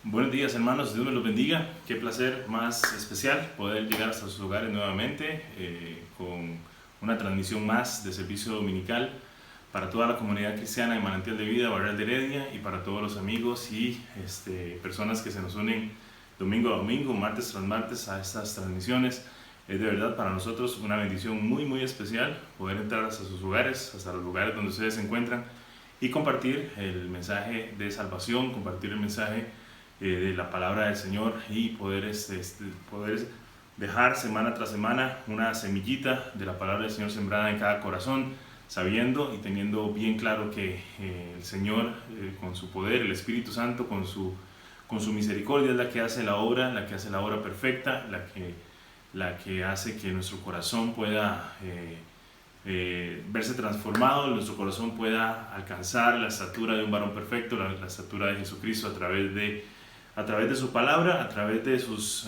Buenos días, hermanos, Dios me los bendiga. Qué placer más especial poder llegar hasta sus hogares nuevamente con una transmisión más de servicio dominical para toda la comunidad cristiana de Manantial de Vida, Barral de Heredia, y para todos los amigos y personas que se nos unen domingo a domingo, martes tras martes a estas transmisiones. Es de verdad para nosotros una bendición muy especial poder entrar hasta sus hogares, hasta los lugares donde ustedes se encuentran y compartir el mensaje de salvación, compartir el mensaje de la palabra del Señor y poder dejar semana tras semana una semillita de la palabra del Señor sembrada en cada corazón, sabiendo y teniendo bien claro que el Señor con su poder, el Espíritu Santo con su misericordia es la que hace la obra perfecta, la que hace que nuestro corazón pueda verse transformado, nuestro corazón pueda alcanzar la estatura de un varón perfecto, la estatura de Jesucristo a través de su palabra, a través de sus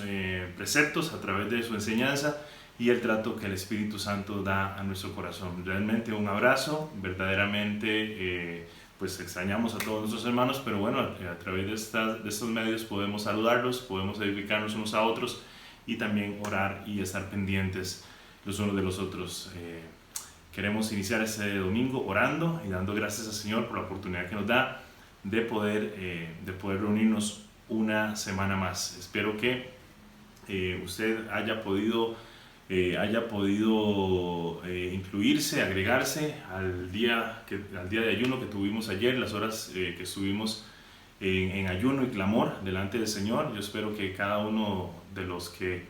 preceptos, a través de su enseñanza y el trato que el Espíritu Santo da a nuestro corazón. Realmente un abrazo, verdaderamente pues extrañamos a todos nuestros hermanos, pero bueno, a través de estos medios podemos saludarlos, podemos edificarnos unos a otros y también orar y estar pendientes los unos de los otros. Queremos iniciar este domingo orando y dando gracias al Señor por la oportunidad que nos da de poder reunirnos una semana más. Espero que usted haya podido incluirse, agregarse al día de ayuno que tuvimos ayer, las horas que estuvimos en ayuno y clamor delante del Señor. Yo espero que cada uno de los que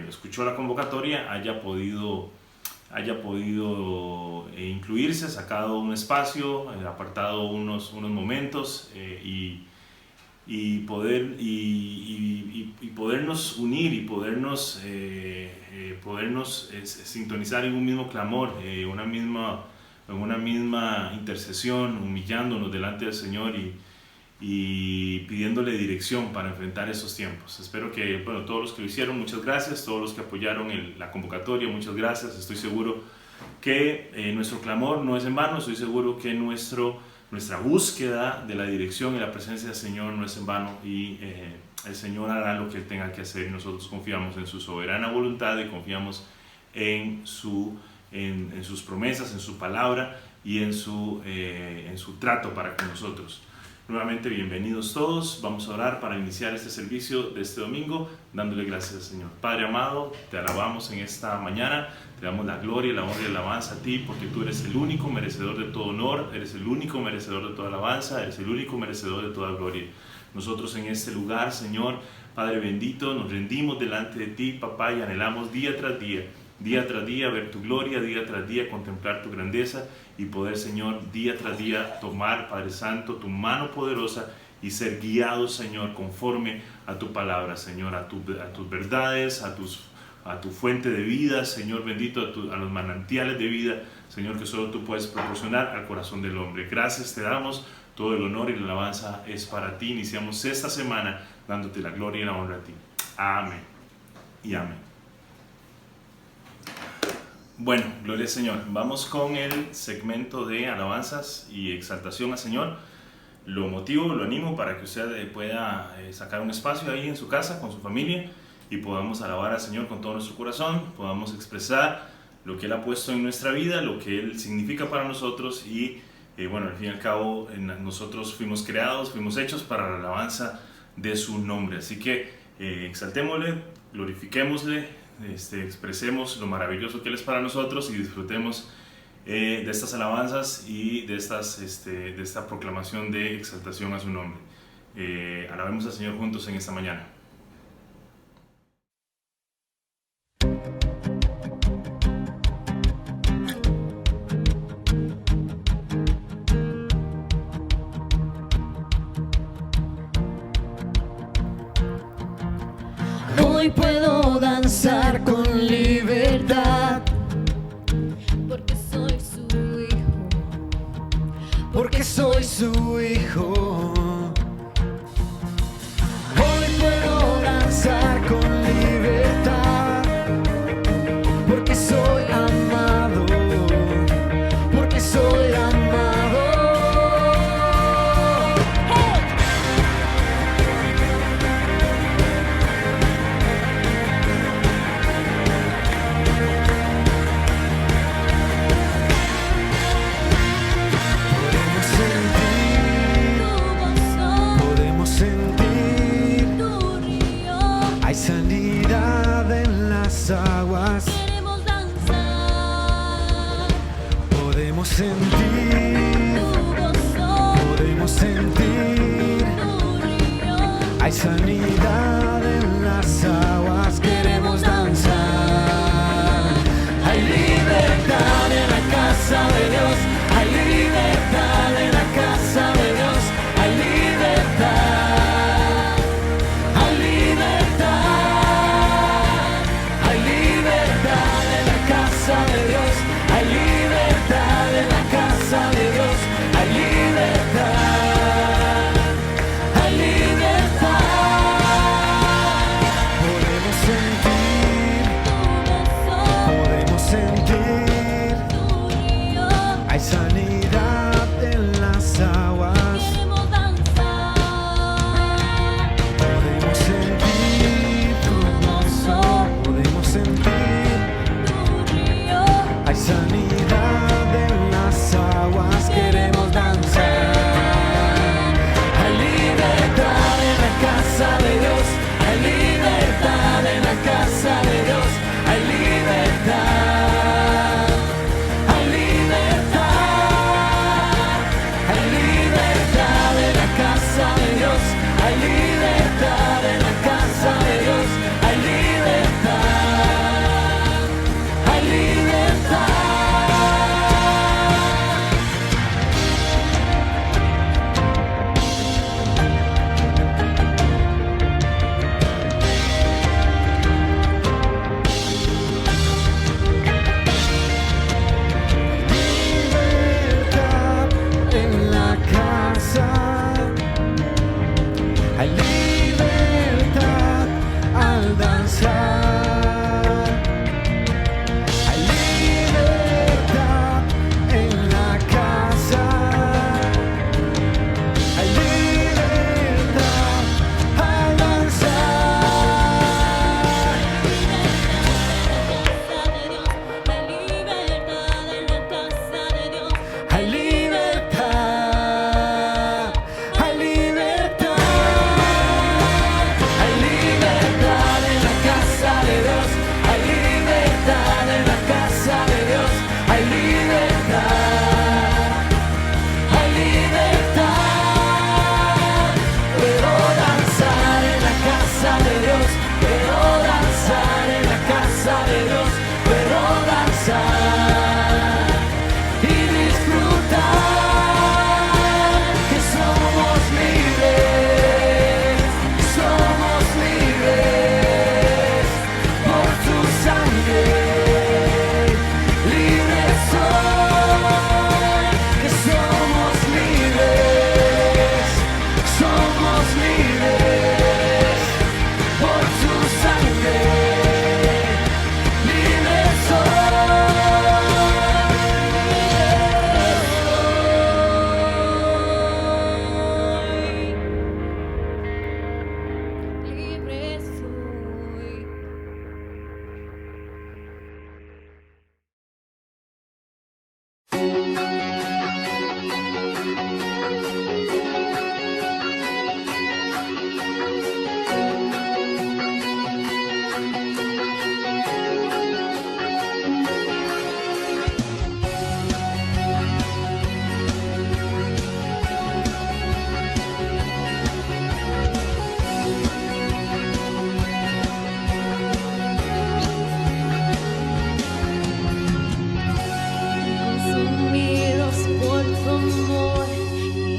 escuchó la convocatoria haya podido incluirse, sacado un espacio, apartado unos momentos y podernos unir y podernos sintonizar en un mismo clamor, en una misma intercesión, humillándonos delante del Señor y pidiéndole dirección para enfrentar esos tiempos. Espero que todos los que lo hicieron, muchas gracias, todos los que apoyaron la convocatoria, muchas gracias. Estoy seguro que nuestro clamor no es en vano, estoy seguro que nuestra búsqueda de la dirección y la presencia del Señor no es en vano y el Señor hará lo que Él tenga que hacer y nosotros confiamos en su soberana voluntad y confiamos en sus promesas, en su palabra y en su trato para con nosotros. Nuevamente, bienvenidos todos. Vamos a orar para iniciar este servicio de este domingo, dándole gracias al Señor. Padre amado, te alabamos en esta mañana, te damos la gloria, la honra y la alabanza a ti, porque tú eres el único merecedor de todo honor, eres el único merecedor de toda alabanza, eres el único merecedor de toda gloria. Nosotros en este lugar, Señor, Padre bendito, nos rendimos delante de ti, papá, y anhelamos día tras día ver tu gloria, día tras día contemplar tu grandeza y poder, Señor, día tras día tomar, Padre Santo, tu mano poderosa y ser guiados, Señor, conforme a tu palabra, Señor, a tus verdades, a tu fuente de vida, Señor bendito, a los manantiales de vida, Señor, que solo tú puedes proporcionar al corazón del hombre. Gracias te damos, todo el honor y la alabanza es para ti. Iniciamos esta semana dándote la gloria y la honra a ti. Amén y amén. Bueno, gloria al Señor. Vamos con el segmento de alabanzas y exaltación al Señor. Lo motivo, lo animo para que usted pueda sacar un espacio ahí en su casa con su familia y podamos alabar al Señor con todo nuestro corazón, podamos expresar lo que Él ha puesto en nuestra vida, lo que Él significa para nosotros y al fin y al cabo nosotros fuimos creados, fuimos hechos para la alabanza de su nombre. Así que exaltémosle, glorifiquémosle, expresemos lo maravilloso que Él es para nosotros y disfrutemos de estas alabanzas y de esta proclamación de exaltación a su nombre. Alabemos al Señor juntos en esta mañana. Hoy puedo danzar con libertad, porque soy su hijo, porque soy su hijo. Hoy puedo danzar con libertad, porque soy amado, porque soy amado. ¡Hey! sanidad en las aguas, queremos danzar. Hay libertad en la casa de Dios, hay libertad en la casa de Dios, hay libertad, hay libertad, hay libertad en la casa de Dios, hay libertad en la casa de Dios, hay libertad, hay libertad. Podemos sentir, hay sanidad en las aguas. Podemos sentir tu gozo, podemos sentir, hay sanidad en las aguas, queremos danzar. Hay libertad en la casa de Dios, hay libertad en la casa de Dios, hay libertad, hay libertad, hay libertad en la casa de Dios, hay libertad en la casa de Dios, hay libertad, hay libertad. Libertad en la casa, hay libertad al danzar, hay libertad en la casa, hay libertad al danzar. Hay libertad, hay libertad, hay libertad en la casa de Dios, hay libertad en la casa de Dios, hay libertad, hay libertad. Puedo danzar en la casa de Dios, puedo danzar en la casa de Dios, puedo danzar y disfrutar que somos libres por tu sangre. Libres soy, que somos libres por tu sangre. Libres Libre soy. Consumidos por tu amor,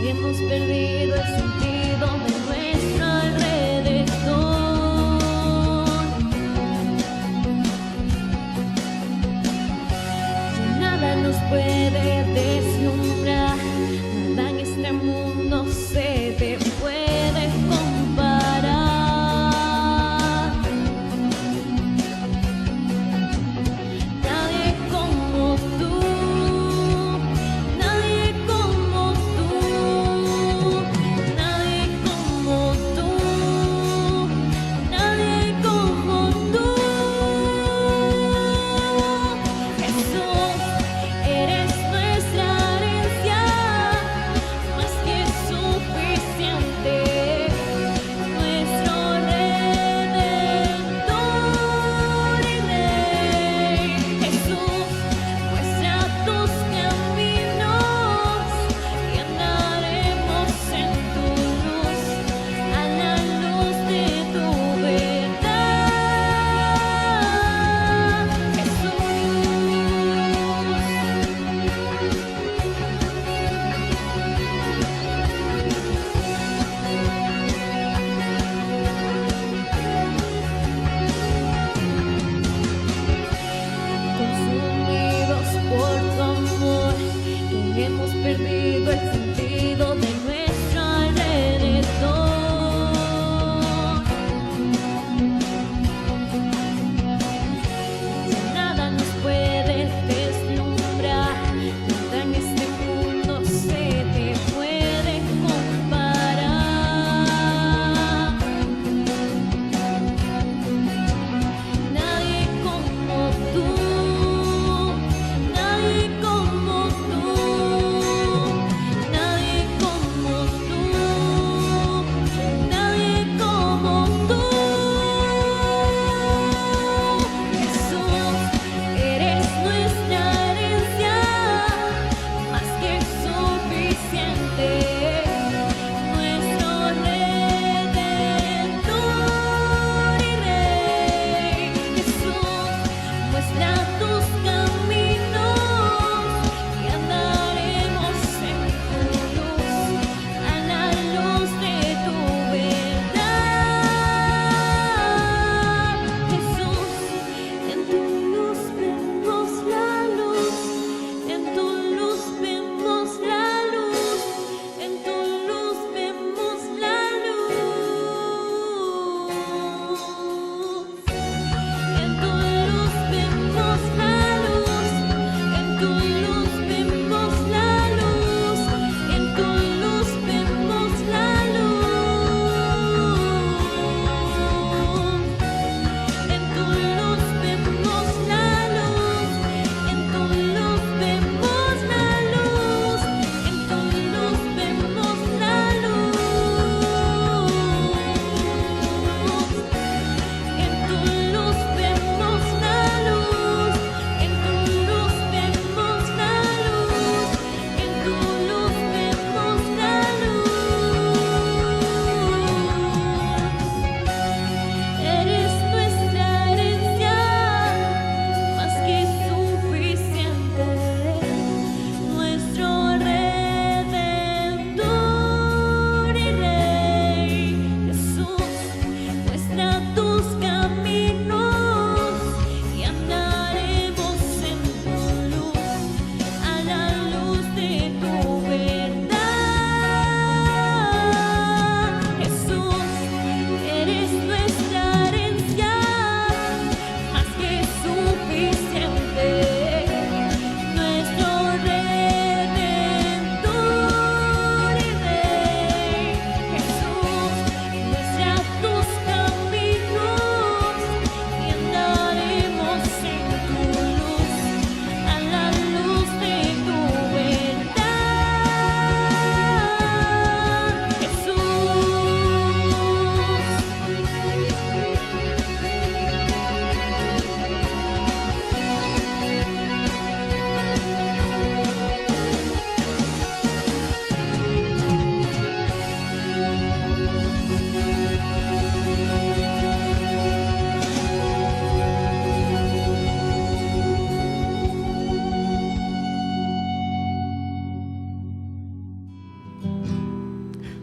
hemos perdido el sentido de nuestro alrededor. Nada nos puede deslumbrar, nada en este mundo se te puede comparar. Nadie como tú, nadie como tú, nadie como tú, nadie como tú. Jesús, eres nuestra herencia, más que suficiente.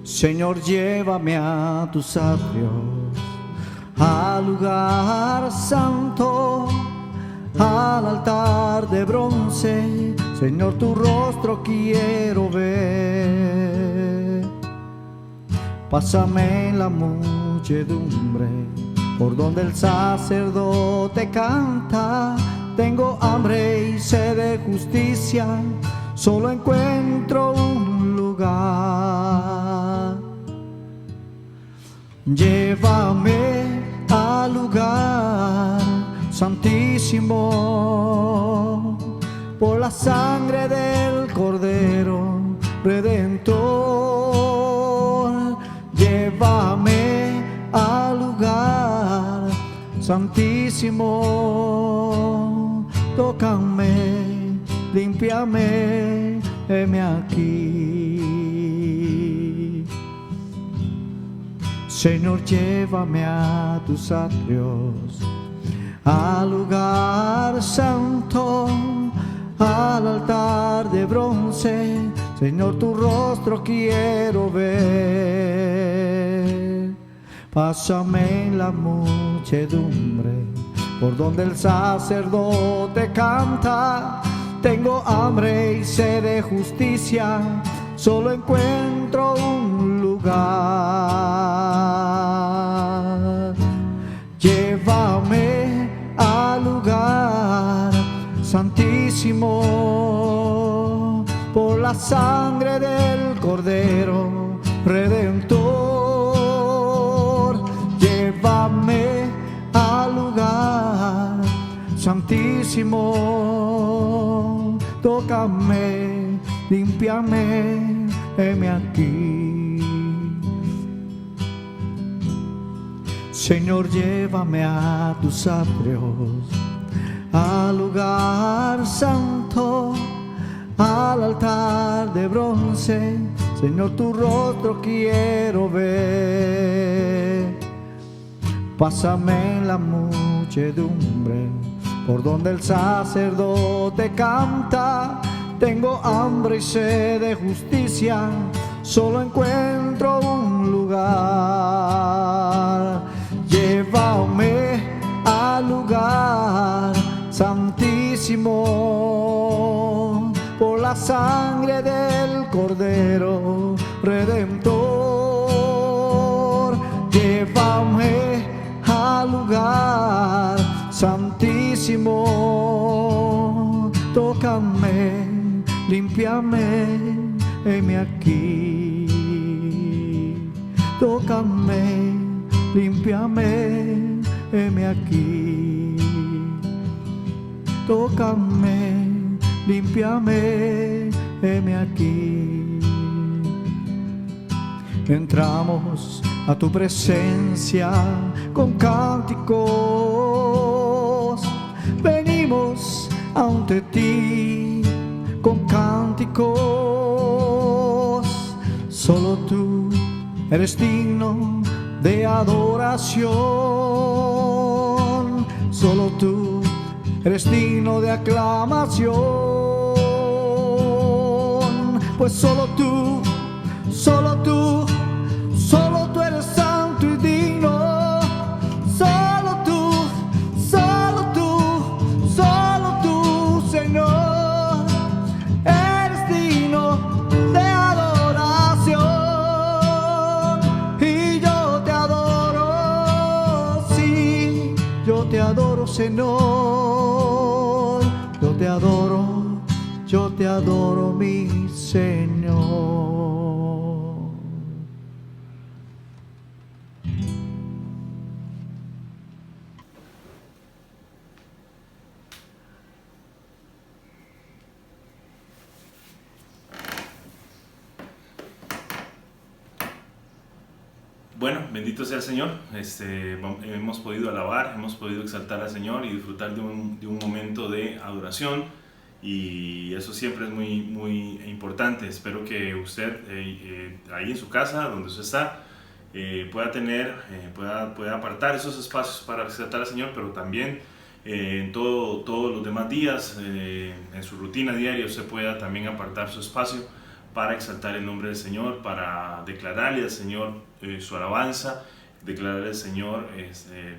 Señor, llévame a tus atrios, al lugar santo, al altar de bronce. Señor, tu rostro quiero ver. Pásame en la muchedumbre, por donde el sacerdote canta. Tengo hambre y sed de justicia, solo encuentro un lugar. Llévame al lugar santísimo, por la sangre del Cordero Redentor. Llévame al lugar santísimo, tócame, límpiame, heme aquí. Señor, llévame a tus atrios, al lugar santo, al altar de bronce. Señor, tu rostro quiero ver. Pásame en la muchedumbre, por donde el sacerdote canta. Tengo hambre y sed de justicia, solo encuentro un lugar. Llévame al lugar santísimo, por la sangre del Cordero Redentor. Llévame al lugar santísimo, tócame, límpiame, heme aquí. Señor, llévame a tus atrios, al lugar santo, al altar de bronce. Señor, tu rostro quiero ver. Pásame en la muchedumbre, por donde el sacerdote canta. Tengo hambre y sed de justicia, solo encuentro un lugar. Llévame al lugar santísimo, por la sangre del Cordero Redentor. Llévame al lugar santísimo, tócame, límpiame, heme aquí. Tócame, límpiame, heme aquí. Tócame, límpiame, heme aquí. Entramos a tu presencia con cánticos, venimos ante ti con cánticos. Solo tú eres digno de adoración, solo tú eres digno de aclamación, pues solo tú eres santo y digno. Solo tú, Señor, eres digno de adoración. Y yo te adoro, sí, yo te adoro, Señor. Yo te adoro, mi Señor. Bueno, bendito sea el Señor. Hemos podido alabar, hemos podido exaltar al Señor y disfrutar de un momento de adoración, y eso siempre es muy, muy importante. Espero que usted ahí en su casa, donde usted está, pueda apartar esos espacios para exaltar al Señor, pero también en todos los demás días, en su rutina diaria, usted pueda también apartar su espacio para exaltar el nombre del Señor, para declararle al Señor su alabanza, declararle al Señor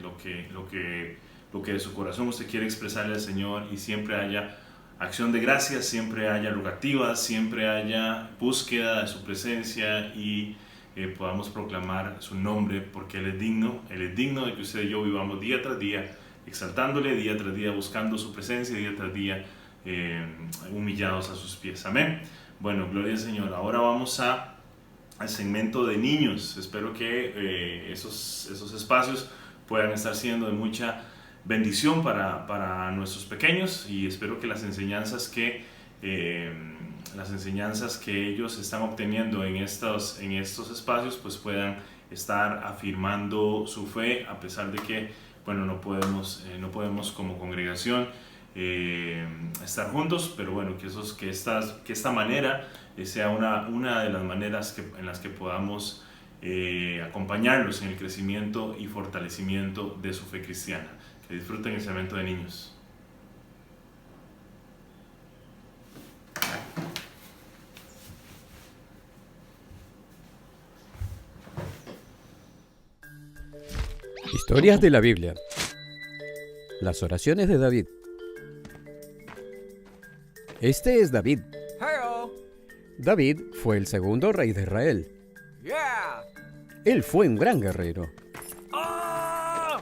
lo que de su corazón usted quiere expresarle al Señor, y siempre haya acción de gracias, siempre haya rogativas, siempre haya búsqueda de su presencia, y podamos proclamar su nombre, porque Él es digno de que usted y yo vivamos día tras día, exaltándole día tras día, buscando su presencia día tras día, humillados a sus pies. Amén. Bueno, gloria al Señor. Ahora vamos al segmento de niños. Espero que esos espacios puedan estar siendo de mucha bendición para nuestros pequeños, y espero que las enseñanzas que ellos están obteniendo en estos espacios pues puedan estar afirmando su fe, a pesar de que no podemos como congregación estar juntos, pero bueno, que esta manera sea una de las maneras en las que podamos acompañarlos en el crecimiento y fortalecimiento de su fe cristiana. Que disfruten el segmento de niños. Historias de la Biblia. Las oraciones de David. Este es David. Hey-o. David fue el segundo rey de Israel. Yeah. Él fue un gran guerrero. Oh.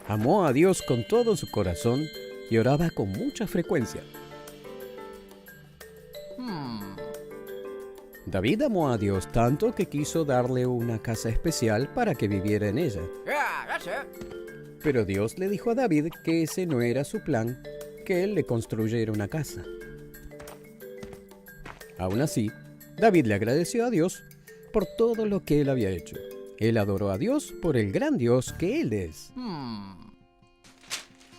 Amó a Dios con todo su corazón y oraba con mucha frecuencia. David amó a Dios tanto que quiso darle una casa especial para que viviera en ella. Yeah, that's it. Pero Dios le dijo a David que ese no era su plan, que él le construyera una casa. Aún así, David le agradeció a Dios por todo lo que él había hecho. Él adoró a Dios por el gran Dios que él es.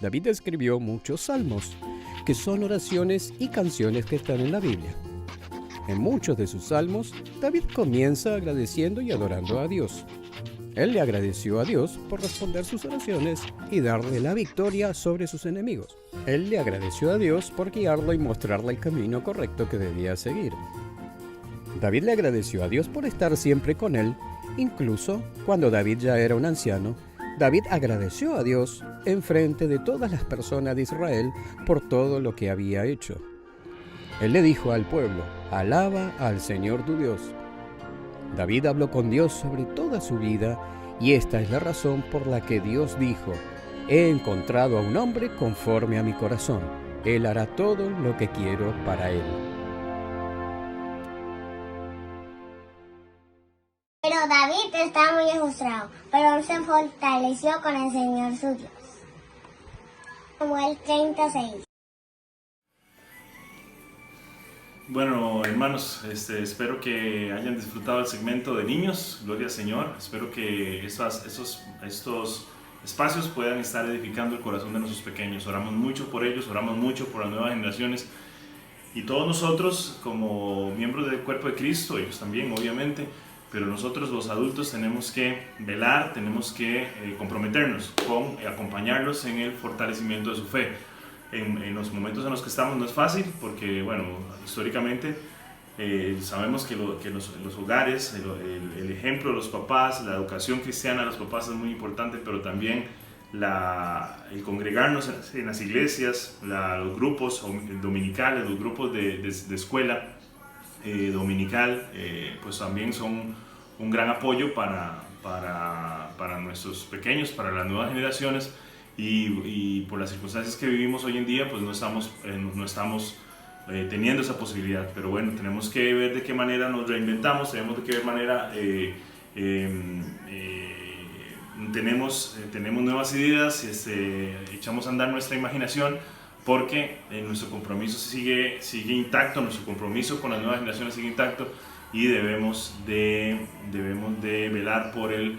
David escribió muchos salmos, que son oraciones y canciones que están en la Biblia. En muchos de sus salmos, David comienza agradeciendo y adorando a Dios. Él le agradeció a Dios por responder sus oraciones y darle la victoria sobre sus enemigos. Él le agradeció a Dios por guiarlo y mostrarle el camino correcto que debía seguir. David le agradeció a Dios por estar siempre con él, incluso cuando David ya era un anciano. David agradeció a Dios en frente de todas las personas de Israel por todo lo que había hecho. Él le dijo al pueblo: alaba al Señor tu Dios. David habló con Dios sobre toda su vida, y esta es la razón por la que Dios dijo: he encontrado a un hombre conforme a mi corazón. Él hará todo lo que quiero para él. Pero David estaba muy frustrado, pero él se fortaleció con el Señor su Dios. Samuel 36. Bueno, hermanos, espero que hayan disfrutado el segmento de niños. Gloria al Señor. Espero que estos espacios puedan estar edificando el corazón de nuestros pequeños. Oramos mucho por ellos, oramos mucho por las nuevas generaciones. Y todos nosotros, como miembros del cuerpo de Cristo, ellos también, obviamente, pero nosotros los adultos tenemos que velar, tenemos que comprometernos con acompañarlos en el fortalecimiento de su fe. En los momentos en los que estamos no es fácil, porque históricamente sabemos que los hogares, el ejemplo de los papás, la educación cristiana de los papás es muy importante, pero también el congregarnos en las iglesias, los grupos dominicales, los grupos de escuela dominical, pues también son un gran apoyo para nuestros pequeños, para las nuevas generaciones. Y por las circunstancias que vivimos hoy en día, pues no estamos teniendo esa posibilidad. Pero bueno, tenemos que ver de qué manera nos reinventamos, tenemos de qué manera tenemos nuevas ideas, echamos a andar nuestra imaginación, porque nuestro compromiso sigue intacto, nuestro compromiso con las nuevas generaciones sigue intacto, y debemos de velar por el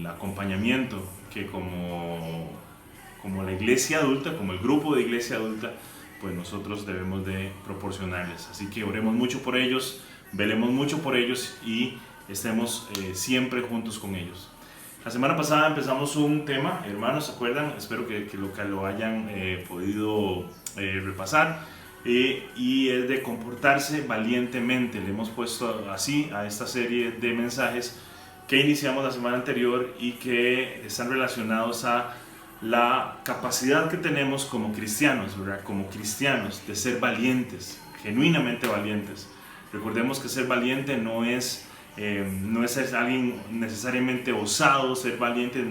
acompañamiento que como la iglesia adulta, como el grupo de iglesia adulta, pues nosotros debemos de proporcionarles. Así que oremos mucho por ellos, velemos mucho por ellos y estemos siempre juntos con ellos. La semana pasada empezamos un tema, hermanos, ¿se acuerdan? Espero que lo hayan podido repasar. y es de comportarse valientemente. Le hemos puesto así a esta serie de mensajes que iniciamos la semana anterior y que están relacionados a la capacidad que tenemos como cristianos, ¿verdad? Como cristianos, de ser valientes, genuinamente valientes. Recordemos que ser valiente no es ser alguien necesariamente osado, ser valiente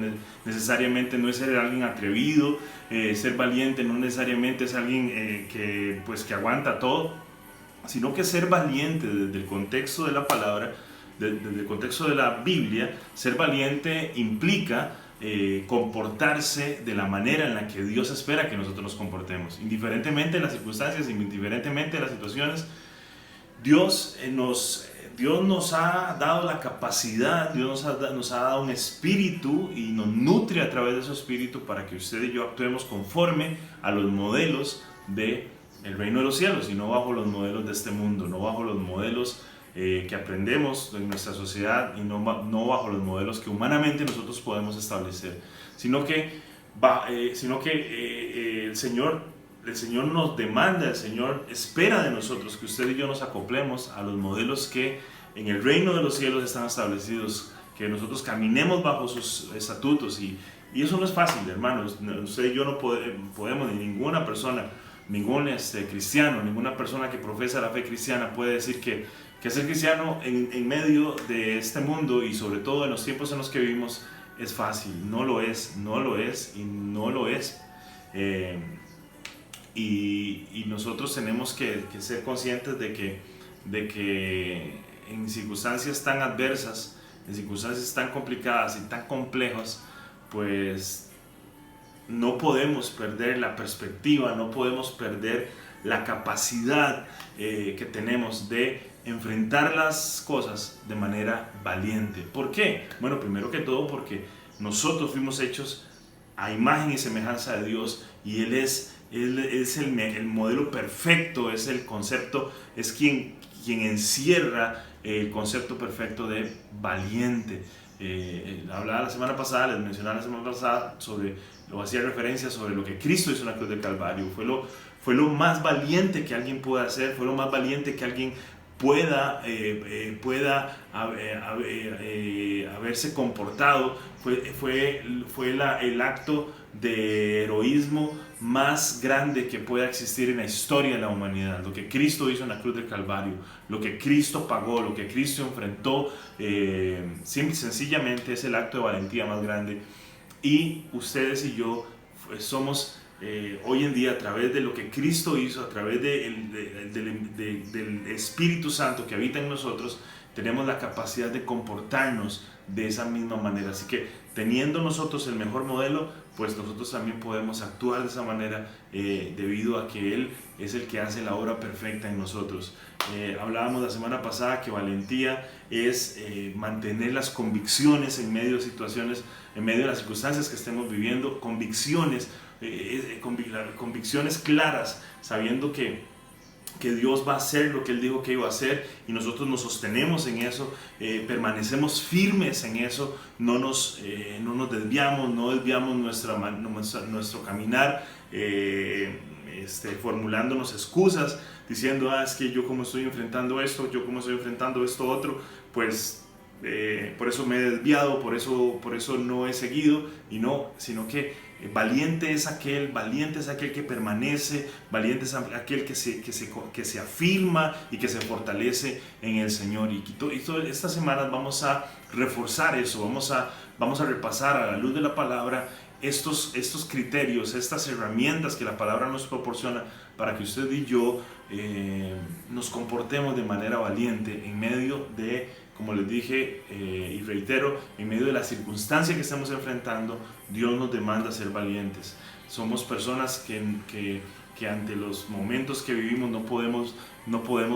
necesariamente no es ser alguien atrevido, ser valiente no necesariamente es alguien que aguanta todo, sino que ser valiente desde el contexto de la palabra, desde el contexto de la Biblia, ser valiente implica comportarse de la manera en la que Dios espera que nosotros nos comportemos, indiferentemente de las circunstancias, indiferentemente de las situaciones. Dios nos ha dado la capacidad, Dios nos ha dado un espíritu y nos nutre a través de ese espíritu para que usted y yo actuemos conforme a los modelos del reino de los cielos y no bajo los modelos de este mundo, no bajo los modelos que aprendemos en nuestra sociedad y no bajo los modelos que humanamente nosotros podemos establecer, sino que el Señor nos demanda, el Señor espera de nosotros que usted y yo nos acoplemos a los modelos que en el reino de los cielos están establecidos, que nosotros caminemos bajo sus estatutos y eso no es fácil, hermanos. Usted y yo no podemos, ni ninguna persona, ningún cristiano, ninguna persona que profesa la fe cristiana puede decir que ser cristiano en medio de este mundo y sobre todo en los tiempos en los que vivimos es fácil. No lo es y no lo es. Y nosotros tenemos que ser conscientes de que en circunstancias tan adversas, en circunstancias tan complicadas y tan complejas, pues no podemos perder la perspectiva, no podemos perder la capacidad que tenemos de enfrentar las cosas de manera valiente. ¿Por qué? Bueno, primero que todo porque nosotros fuimos hechos a imagen y semejanza de Dios y Él es el modelo perfecto, es el concepto, es quien encierra el concepto perfecto de valiente. Hablaba la semana pasada, les mencionaba la semana pasada hacía referencia sobre lo que Cristo hizo en la cruz del Calvario. Fue lo más valiente que alguien pueda hacer, fue lo más valiente que alguien pueda haberse comportado, fue el acto de heroísmo más grande que pueda existir en la historia de la humanidad. Lo que Cristo hizo en la cruz del Calvario, lo que Cristo pagó, lo que Cristo enfrentó, sencillamente es el acto de valentía más grande. Y ustedes y yo somos hoy en día, a través de lo que Cristo hizo, a través del Espíritu Santo que habita en nosotros, tenemos la capacidad de comportarnos de esa misma manera. Así que teniendo nosotros el mejor modelo, pues nosotros también podemos actuar de esa manera debido a que Él es el que hace la obra perfecta en nosotros. Hablábamos la semana pasada que valentía es mantener las convicciones en medio de situaciones, en medio de las circunstancias que estemos viviendo, convicciones claras, sabiendo que Dios va a hacer lo que Él dijo que iba a hacer y nosotros nos sostenemos en eso, permanecemos firmes en eso, no nos desviamos, no desviamos nuestro caminar formulándonos excusas, diciendo, es que yo como estoy enfrentando esto, yo como estoy enfrentando esto otro, pues por eso me he desviado, por eso no he seguido, y no, sino que valiente es aquel que permanece, valiente es aquel que se afirma y que se fortalece en el Señor. Y estas semanas vamos a reforzar eso, vamos a repasar a la luz de la palabra estos criterios, estas herramientas que la palabra nos proporciona para que usted y yo nos comportemos de manera valiente en medio de, como les dije y reitero, en medio de la circunstancia que estamos enfrentando. Dios nos demanda ser valientes. Somos personas que ante los momentos que vivimos no podemos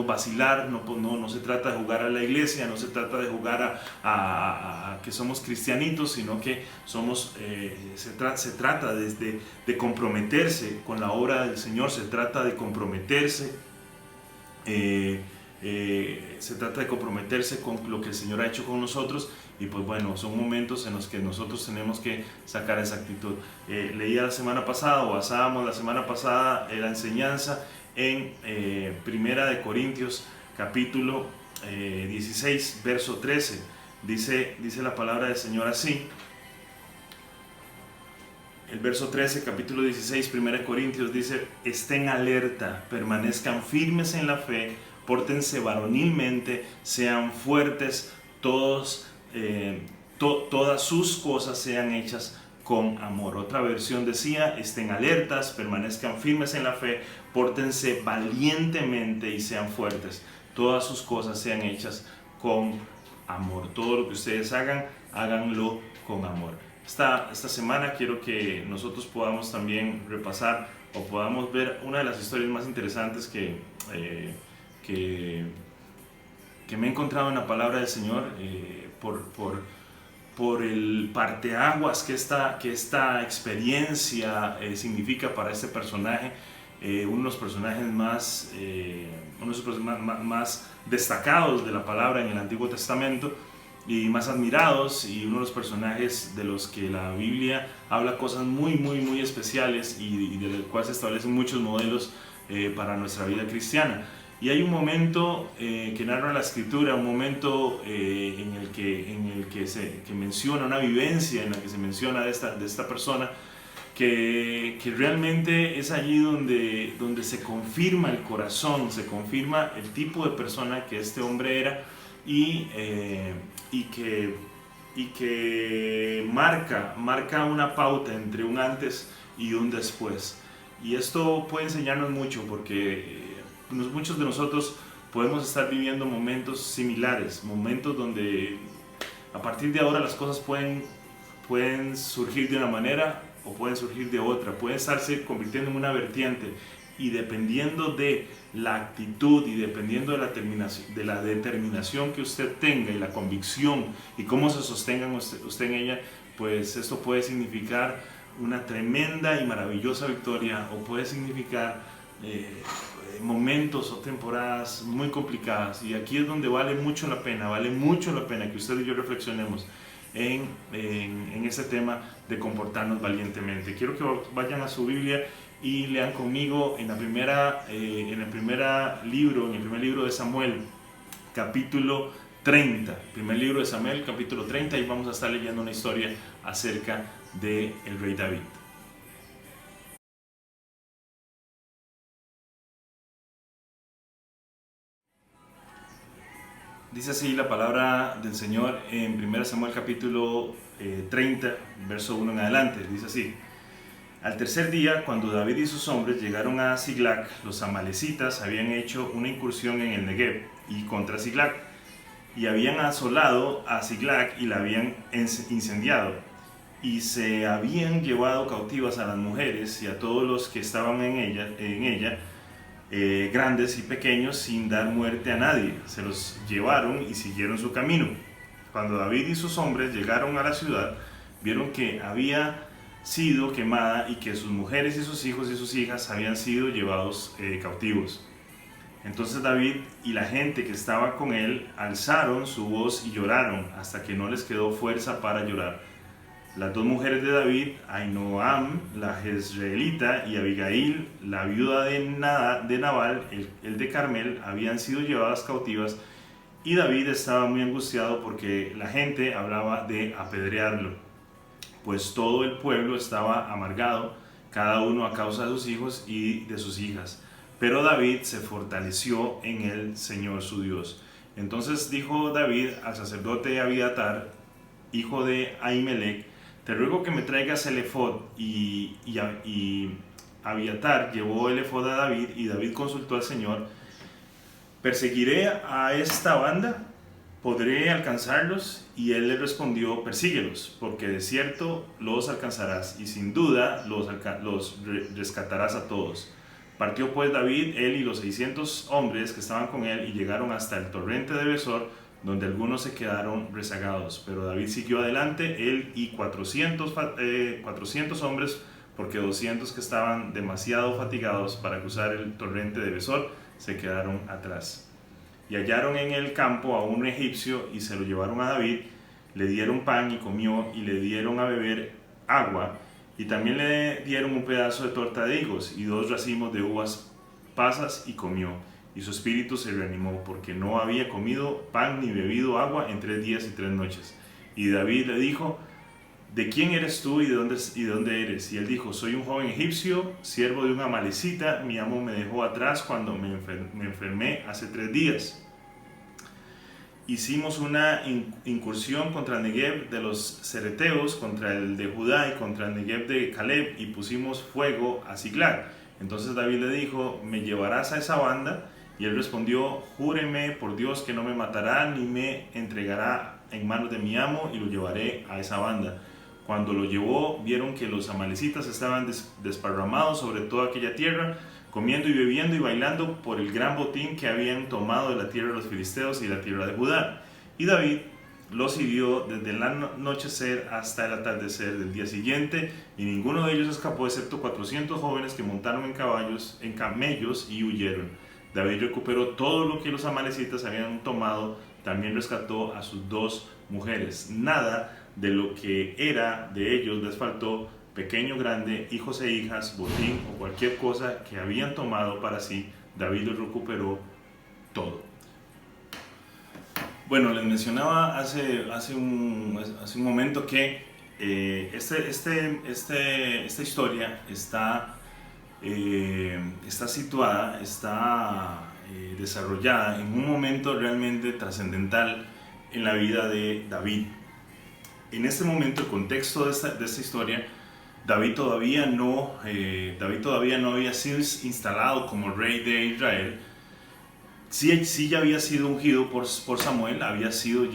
vacilar, no se trata de jugar a la iglesia, no se trata de jugar a que somos cristianitos, sino que se trata de comprometerse con la obra del Señor, se trata de comprometerse con lo que el Señor ha hecho con nosotros. Y pues bueno, son momentos en los que nosotros tenemos que sacar esa actitud. Leía la semana pasada, o basábamos la semana pasada la enseñanza en Primera de Corintios capítulo 16, verso 13. Dice la palabra del Señor así. El verso 13, capítulo 16, 1 Corintios dice: estén alerta, permanezcan firmes en la fe, pórtense varonilmente, sean fuertes, todas sus cosas sean hechas con amor. Otra versión decía: estén alertas, permanezcan firmes en la fe, pórtense valientemente y sean fuertes, todas sus cosas sean hechas con amor. Todo lo que ustedes hagan, háganlo con amor. Esta semana quiero que nosotros podamos también repasar o podamos ver una de las historias más interesantes que me he encontrado en la palabra del Señor, por el parteaguas que esta experiencia significa para este personaje, uno de los personajes más destacados de la palabra en el Antiguo Testamento y más admirados, y uno de los personajes de los que la Biblia habla cosas muy especiales y de los cuales se establecen muchos modelos para nuestra vida cristiana. Y hay un momento que narra la Escritura, un momento en el que menciona una vivencia, en la que se menciona de esta persona, que realmente es allí donde se confirma el corazón, se confirma el tipo de persona que este hombre era, y que marca una pauta entre un antes y un después. Y esto puede enseñarnos mucho, porque muchos de nosotros podemos estar viviendo momentos similares, momentos donde a partir de ahora las cosas pueden surgir de una manera o pueden surgir de otra, pueden estarse convirtiendo en una vertiente, y dependiendo de la actitud y dependiendo de la determinación que usted tenga y la convicción y cómo se sostenga usted en ella, pues esto puede significar una tremenda y maravillosa victoria, o puede significar momentos o temporadas muy complicadas. Y aquí es donde vale mucho la pena que usted y yo reflexionemos en este tema de comportarnos valientemente. Quiero que vayan a su Biblia y lean conmigo en el primer libro de Samuel, capítulo 30. Primer libro de Samuel, capítulo 30, y vamos a estar leyendo una historia acerca del rey David. Dice así la palabra del Señor en 1 Samuel capítulo 30, verso 1 en adelante. Dice así: al tercer día, cuando David y sus hombres llegaron a Siglag, los amalecitas habían hecho una incursión en el Negev y contra Siglag, y habían asolado a Siglag y la habían incendiado, y se habían llevado cautivas a las mujeres y a todos los que estaban en ella, grandes y pequeños, sin dar muerte a nadie. Se los llevaron y siguieron su camino. Cuando David y sus hombres llegaron a la ciudad, vieron que había sido quemada y que sus mujeres y sus hijos y sus hijas habían sido llevados cautivos. Entonces David y la gente que estaba con él alzaron su voz y lloraron hasta que no les quedó fuerza para llorar. Las dos mujeres de David, Ahinoam, la jezreelita, y Abigail, la viuda de Nabal, el de Carmel, habían sido llevadas cautivas, y David estaba muy angustiado porque la gente hablaba de apedrearlo, pues todo el pueblo estaba amargado, cada uno a causa de sus hijos y de sus hijas. Pero David se fortaleció en el Señor su Dios. Entonces dijo David al sacerdote Abiatar, hijo de Ahimelech: te ruego que me traigas el efod. Y Abiatar llevó el efod a David, y David consultó al Señor: ¿perseguiré a esta banda? ¿Podré alcanzarlos? Y él le respondió: persíguelos, porque de cierto los alcanzarás, y sin duda los rescatarás a todos. Partió pues David, él y los 600 hombres que estaban con él, y llegaron hasta el torrente de Besor, donde algunos se quedaron rezagados. Pero David siguió adelante, él y 400 hombres, porque 200 que estaban demasiado fatigados para cruzar el torrente de Besor se quedaron atrás. Y hallaron en el campo a un egipcio y se lo llevaron a David, le dieron pan y comió, y le dieron a beber agua, y también le dieron un pedazo de torta de higos y 2 racimos de uvas pasas, y comió, y su espíritu se reanimó, porque no había comido pan ni bebido agua en 3 días y 3 noches. Y David le dijo: ¿de quién eres tú y de dónde eres? Y él dijo: soy un joven egipcio, siervo de un amalecita. Mi amo me dejó atrás cuando me enfermé hace 3 días. Hicimos una incursión contra el Negev de los cereteos, contra el de Judá y contra el Negev de Caleb, y pusimos fuego a Siglag. Entonces David le dijo: ¿me llevarás a esa banda? Y él respondió: júreme por Dios que no me matará ni me entregará en manos de mi amo, y lo llevaré a esa banda. Cuando lo llevó, vieron que los amalecitas estaban desparramados sobre toda aquella tierra, comiendo y bebiendo y bailando por el gran botín que habían tomado de la tierra de los filisteos y la tierra de Judá. Y David los hirió desde el anochecer hasta el atardecer del día siguiente, y ninguno de ellos escapó excepto 400 jóvenes que montaron en camellos y huyeron. David recuperó todo lo que los amalecitas habían tomado, también rescató a sus 2 mujeres. Nada de lo que era de ellos les faltó, pequeño, grande, hijos e hijas, botín o cualquier cosa que habían tomado para sí. David lo recuperó todo. Bueno, les mencionaba hace un momento que esta historia está situada, está desarrollada en un momento realmente trascendental en la vida de David. En este momento, el contexto de esta historia, David todavía no había sido instalado como rey de Israel. Sí ya había sido ungido por Samuel, había sido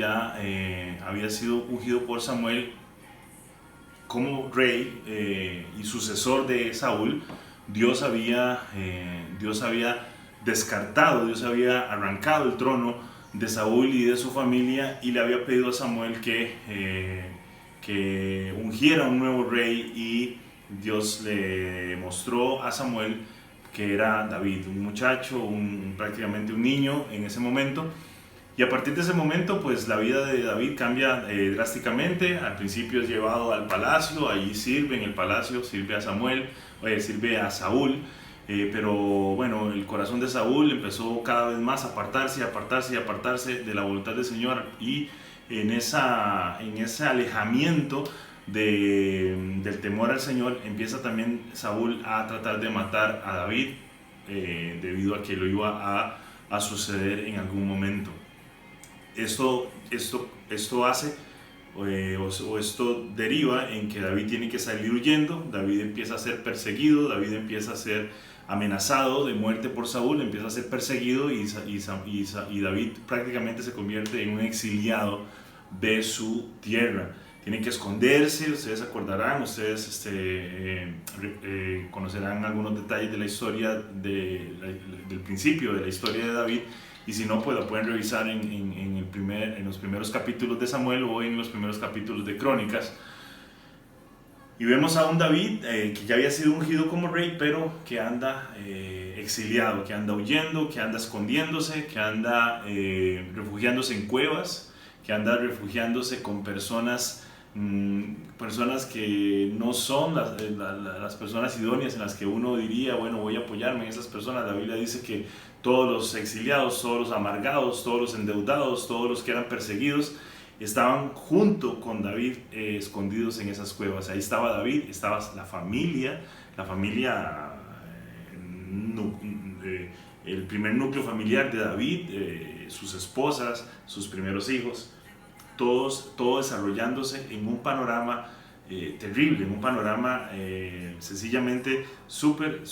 ungido por Samuel como rey y sucesor de Saúl. Dios había descartado, Dios había arrancado el trono de Saúl y de su familia, y le había pedido a Samuel que ungiera un nuevo rey, y Dios le mostró a Samuel que era David, un muchacho, prácticamente un niño en ese momento. Y a partir de ese momento, pues la vida de David cambia drásticamente. Al principio es llevado al palacio, allí sirve en el palacio, sirve a sirve a Saúl. Pero bueno, el corazón de Saúl empezó cada vez más a apartarse de la voluntad del Señor, y en ese alejamiento del temor al Señor, empieza también Saúl a tratar de matar a David, debido a que lo iba a suceder en algún momento. Esto deriva en que David tiene que salir huyendo. David empieza a ser perseguido, David empieza a ser amenazado de muerte por Saúl, empieza a ser perseguido, y David prácticamente se convierte en un exiliado de su tierra. Tienen que esconderse. Ustedes acordarán, conocerán algunos detalles de la historia del principio de la historia de David, y si no, pues la pueden revisar en los primeros capítulos de Samuel o en los primeros capítulos de Crónicas. Y vemos a un David que ya había sido ungido como rey, pero que anda exiliado, que anda huyendo, que anda escondiéndose, que anda refugiándose en cuevas, que anda refugiándose con personas que no son las personas idóneas en las que uno diría: bueno, voy a apoyarme en esas personas. La Biblia dice que todos los exiliados, todos los amargados, todos los endeudados, todos los que eran perseguidos, estaban junto con David, escondidos en esas cuevas. Ahí estaba David, estaba la familia, el primer núcleo familiar de David, sus esposas, sus primeros hijos, todo desarrollándose en un panorama terrible, en un panorama sencillamente súper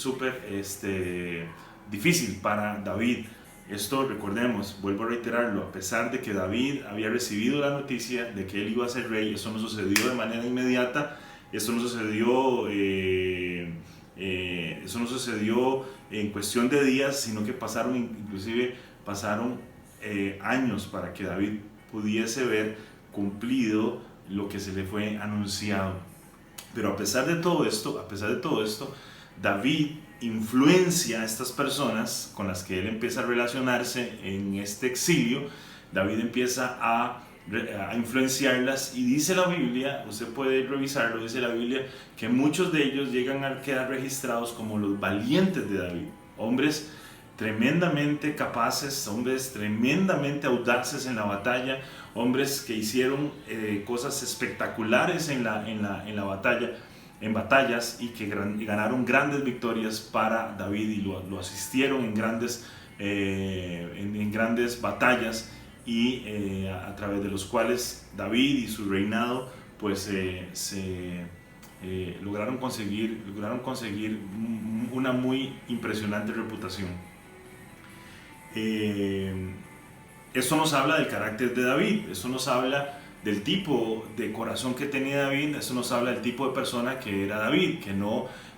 difícil para David. Esto, recordemos, vuelvo a reiterarlo, a pesar de que David había recibido la noticia de que él iba a ser rey, eso no sucedió de manera inmediata, eso no sucedió en cuestión de días, sino que pasaron años para que David pudiese ver cumplido lo que se le fue anunciado. Pero a pesar de todo esto, David influencia a estas personas con las que él empieza a relacionarse en este exilio. David empieza a influenciarlas, y dice la Biblia, usted puede revisarlo, dice la Biblia que muchos de ellos llegan a quedar registrados como los valientes de David. hombres tremendamente capaces, hombres tremendamente audaces en la batalla, hombres que hicieron cosas espectaculares en la batalla, en batallas, y que ganaron grandes victorias para David, y lo asistieron en grandes batallas, y a través de los cuales David y su reinado pues lograron conseguir una muy impresionante reputación. Esto nos habla del carácter de David, esto nos habla del tipo de corazón que tenía David, esto nos habla del tipo de persona que era David, que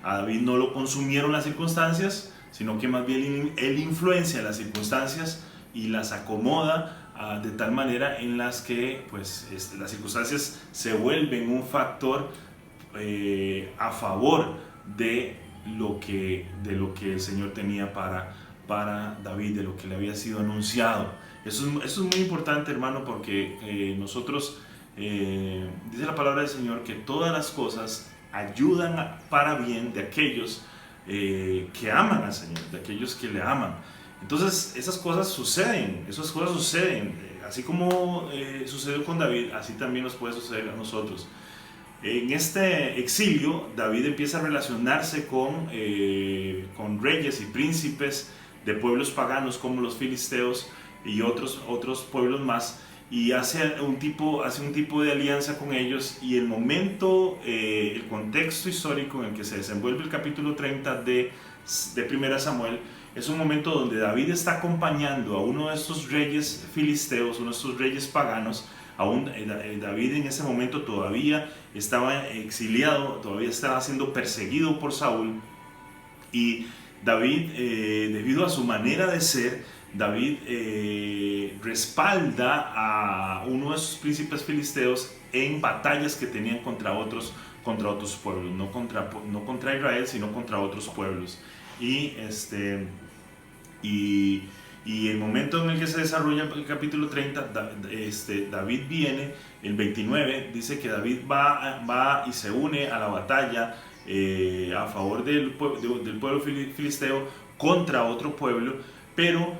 a David no lo consumieron las circunstancias, sino que más bien él influencia las circunstancias y las acomoda de tal manera en las que pues, las circunstancias se vuelven un factor a favor de lo que el Señor tenía para David, de lo que le había sido anunciado. Eso es muy importante, hermano, porque nosotros, dice la palabra del Señor, que todas las cosas ayudan para bien de aquellos que aman al Señor, de aquellos que le aman. Entonces esas cosas suceden, así como sucedió con David, así también nos puede suceder a nosotros. En este exilio, David empieza a relacionarse con reyes y príncipes de pueblos paganos como los filisteos y otros pueblos más, y hace un tipo de alianza con ellos, y el contexto histórico en el que se desenvuelve el capítulo 30 de 1 Samuel es un momento donde David está acompañando a uno de estos reyes filisteos, uno de estos reyes paganos. David en ese momento todavía estaba exiliado, todavía estaba siendo perseguido por Saúl, y David, debido a su manera de ser, David respalda a uno de sus príncipes filisteos en batallas que tenían contra otros pueblos, no contra Israel, sino contra otros pueblos. Y el momento en el que se desarrolla el capítulo 30, David viene, el 29, dice que David va y se une a la batalla a favor del pueblo filisteo contra otro pueblo, pero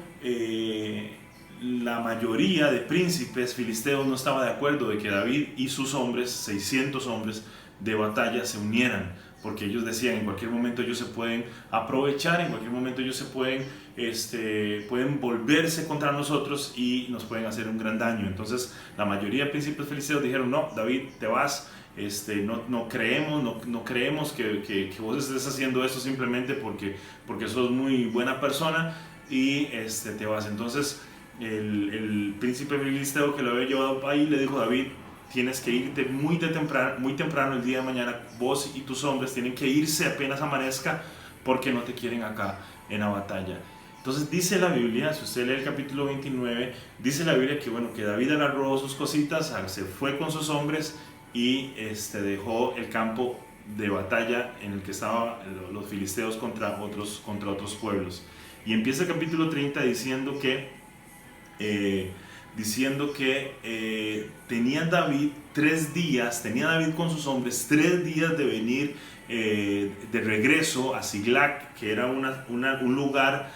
la mayoría de príncipes filisteos no estaba de acuerdo de que David y sus hombres, 600 hombres de batalla, se unieran, porque ellos decían, en cualquier momento ellos se pueden aprovechar, en cualquier momento ellos pueden volverse contra nosotros y nos pueden hacer un gran daño. Entonces la mayoría de príncipes filisteos dijeron, no, David, te vas, no creemos que vos estés haciendo esto simplemente porque sos muy buena persona, y te vas. Entonces el príncipe filisteo que lo había llevado ahí le dijo a David, tienes que irte muy temprano el día de mañana, vos y tus hombres tienen que irse apenas amanezca, porque no te quieren acá en la batalla. Entonces dice la Biblia, si usted lee el capítulo 29, dice la Biblia que David agarró sus cositas, se fue con sus hombres y dejó el campo de batalla en el que estaban los filisteos contra otros pueblos. Y empieza el capítulo 30 diciendo que tenía David con sus hombres 3 días de venir de regreso a Siglag, que era un lugar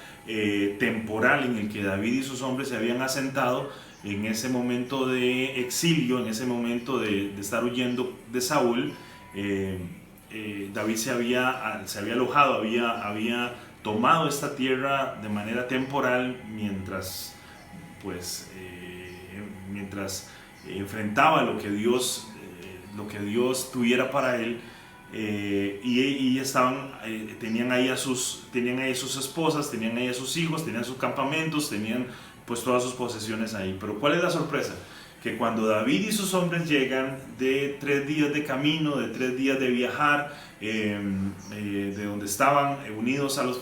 temporal en el que David y sus hombres se habían asentado en ese momento de exilio, en ese momento de estar huyendo de Saúl. David se había alojado, había tomado esta tierra de manera temporal mientras enfrentaba lo que Dios tuviera para él, y tenían ahí a sus esposas, tenían ahí a sus hijos, tenían sus campamentos, tenían pues todas sus posesiones ahí. Pero ¿cuál es la sorpresa? Que cuando David y sus hombres llegan de 3 días de camino, de 3 días de viajar, de donde estaban unidos a los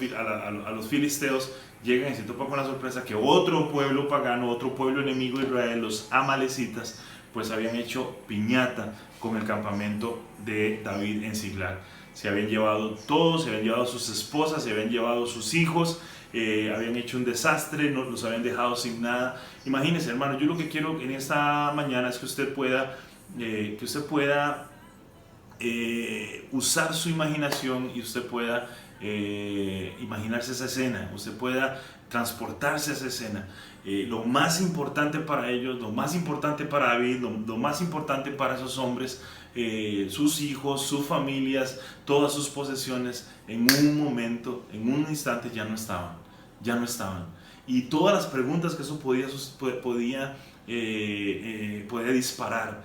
filisteos, llegan y se topan con la sorpresa que otro pueblo pagano, otro pueblo enemigo de Israel, los amalecitas, pues habían hecho piñata con el campamento de David en Siglag. Se habían llevado todo, se habían llevado sus esposas, se habían llevado sus hijos, habían hecho un desastre, los habían dejado sin nada. Imagínense, hermano, yo lo que quiero en esta mañana es que usted pueda usar su imaginación, y usted pueda imaginarse esa escena, usted pueda transportarse a esa escena. Lo más importante para ellos, lo más importante para David, lo más importante para esos hombres, sus hijos, sus familias, todas sus posesiones, en un momento, en un instante ya no estaban. Y todas las preguntas que eso podía disparar,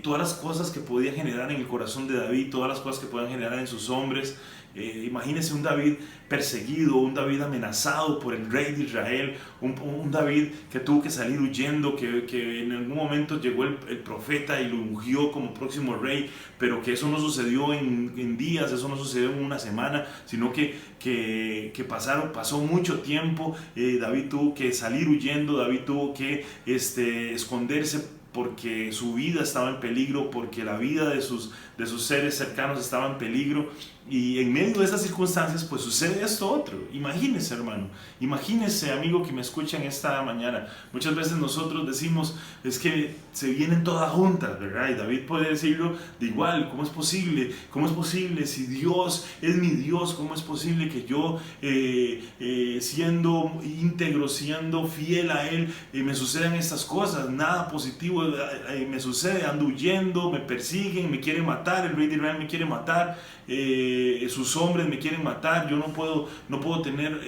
todas las cosas que podía generar en el corazón de David, todas las cosas que podían generar en sus hombres. Imagínese un David perseguido, un David amenazado por el rey de Israel, un David que tuvo que salir huyendo, que en algún momento llegó el profeta y lo ungió como próximo rey, pero que eso no sucedió en días, eso no sucedió en una semana, sino que pasó mucho tiempo. David tuvo que salir huyendo, David tuvo que esconderse porque su vida estaba en peligro, porque la vida de sus seres cercanos estaba en peligro. Y en medio de esas circunstancias pues sucede esto otro. Imagínese, hermano, imagínese, amigo que me escuchan esta mañana. Muchas veces nosotros decimos, es que se vienen todas juntas, ¿verdad? Y David puede decirlo de igual. ¿Cómo es posible? ¿Cómo es posible? Si Dios es mi Dios, ¿cómo es posible que yo siendo íntegro, siendo fiel a Él, me sucedan estas cosas? Nada positivo me sucede, ando huyendo, me persiguen, me quieren matar, el rey de Israel me quiere matar, sus hombres me quieren matar, yo no puedo tener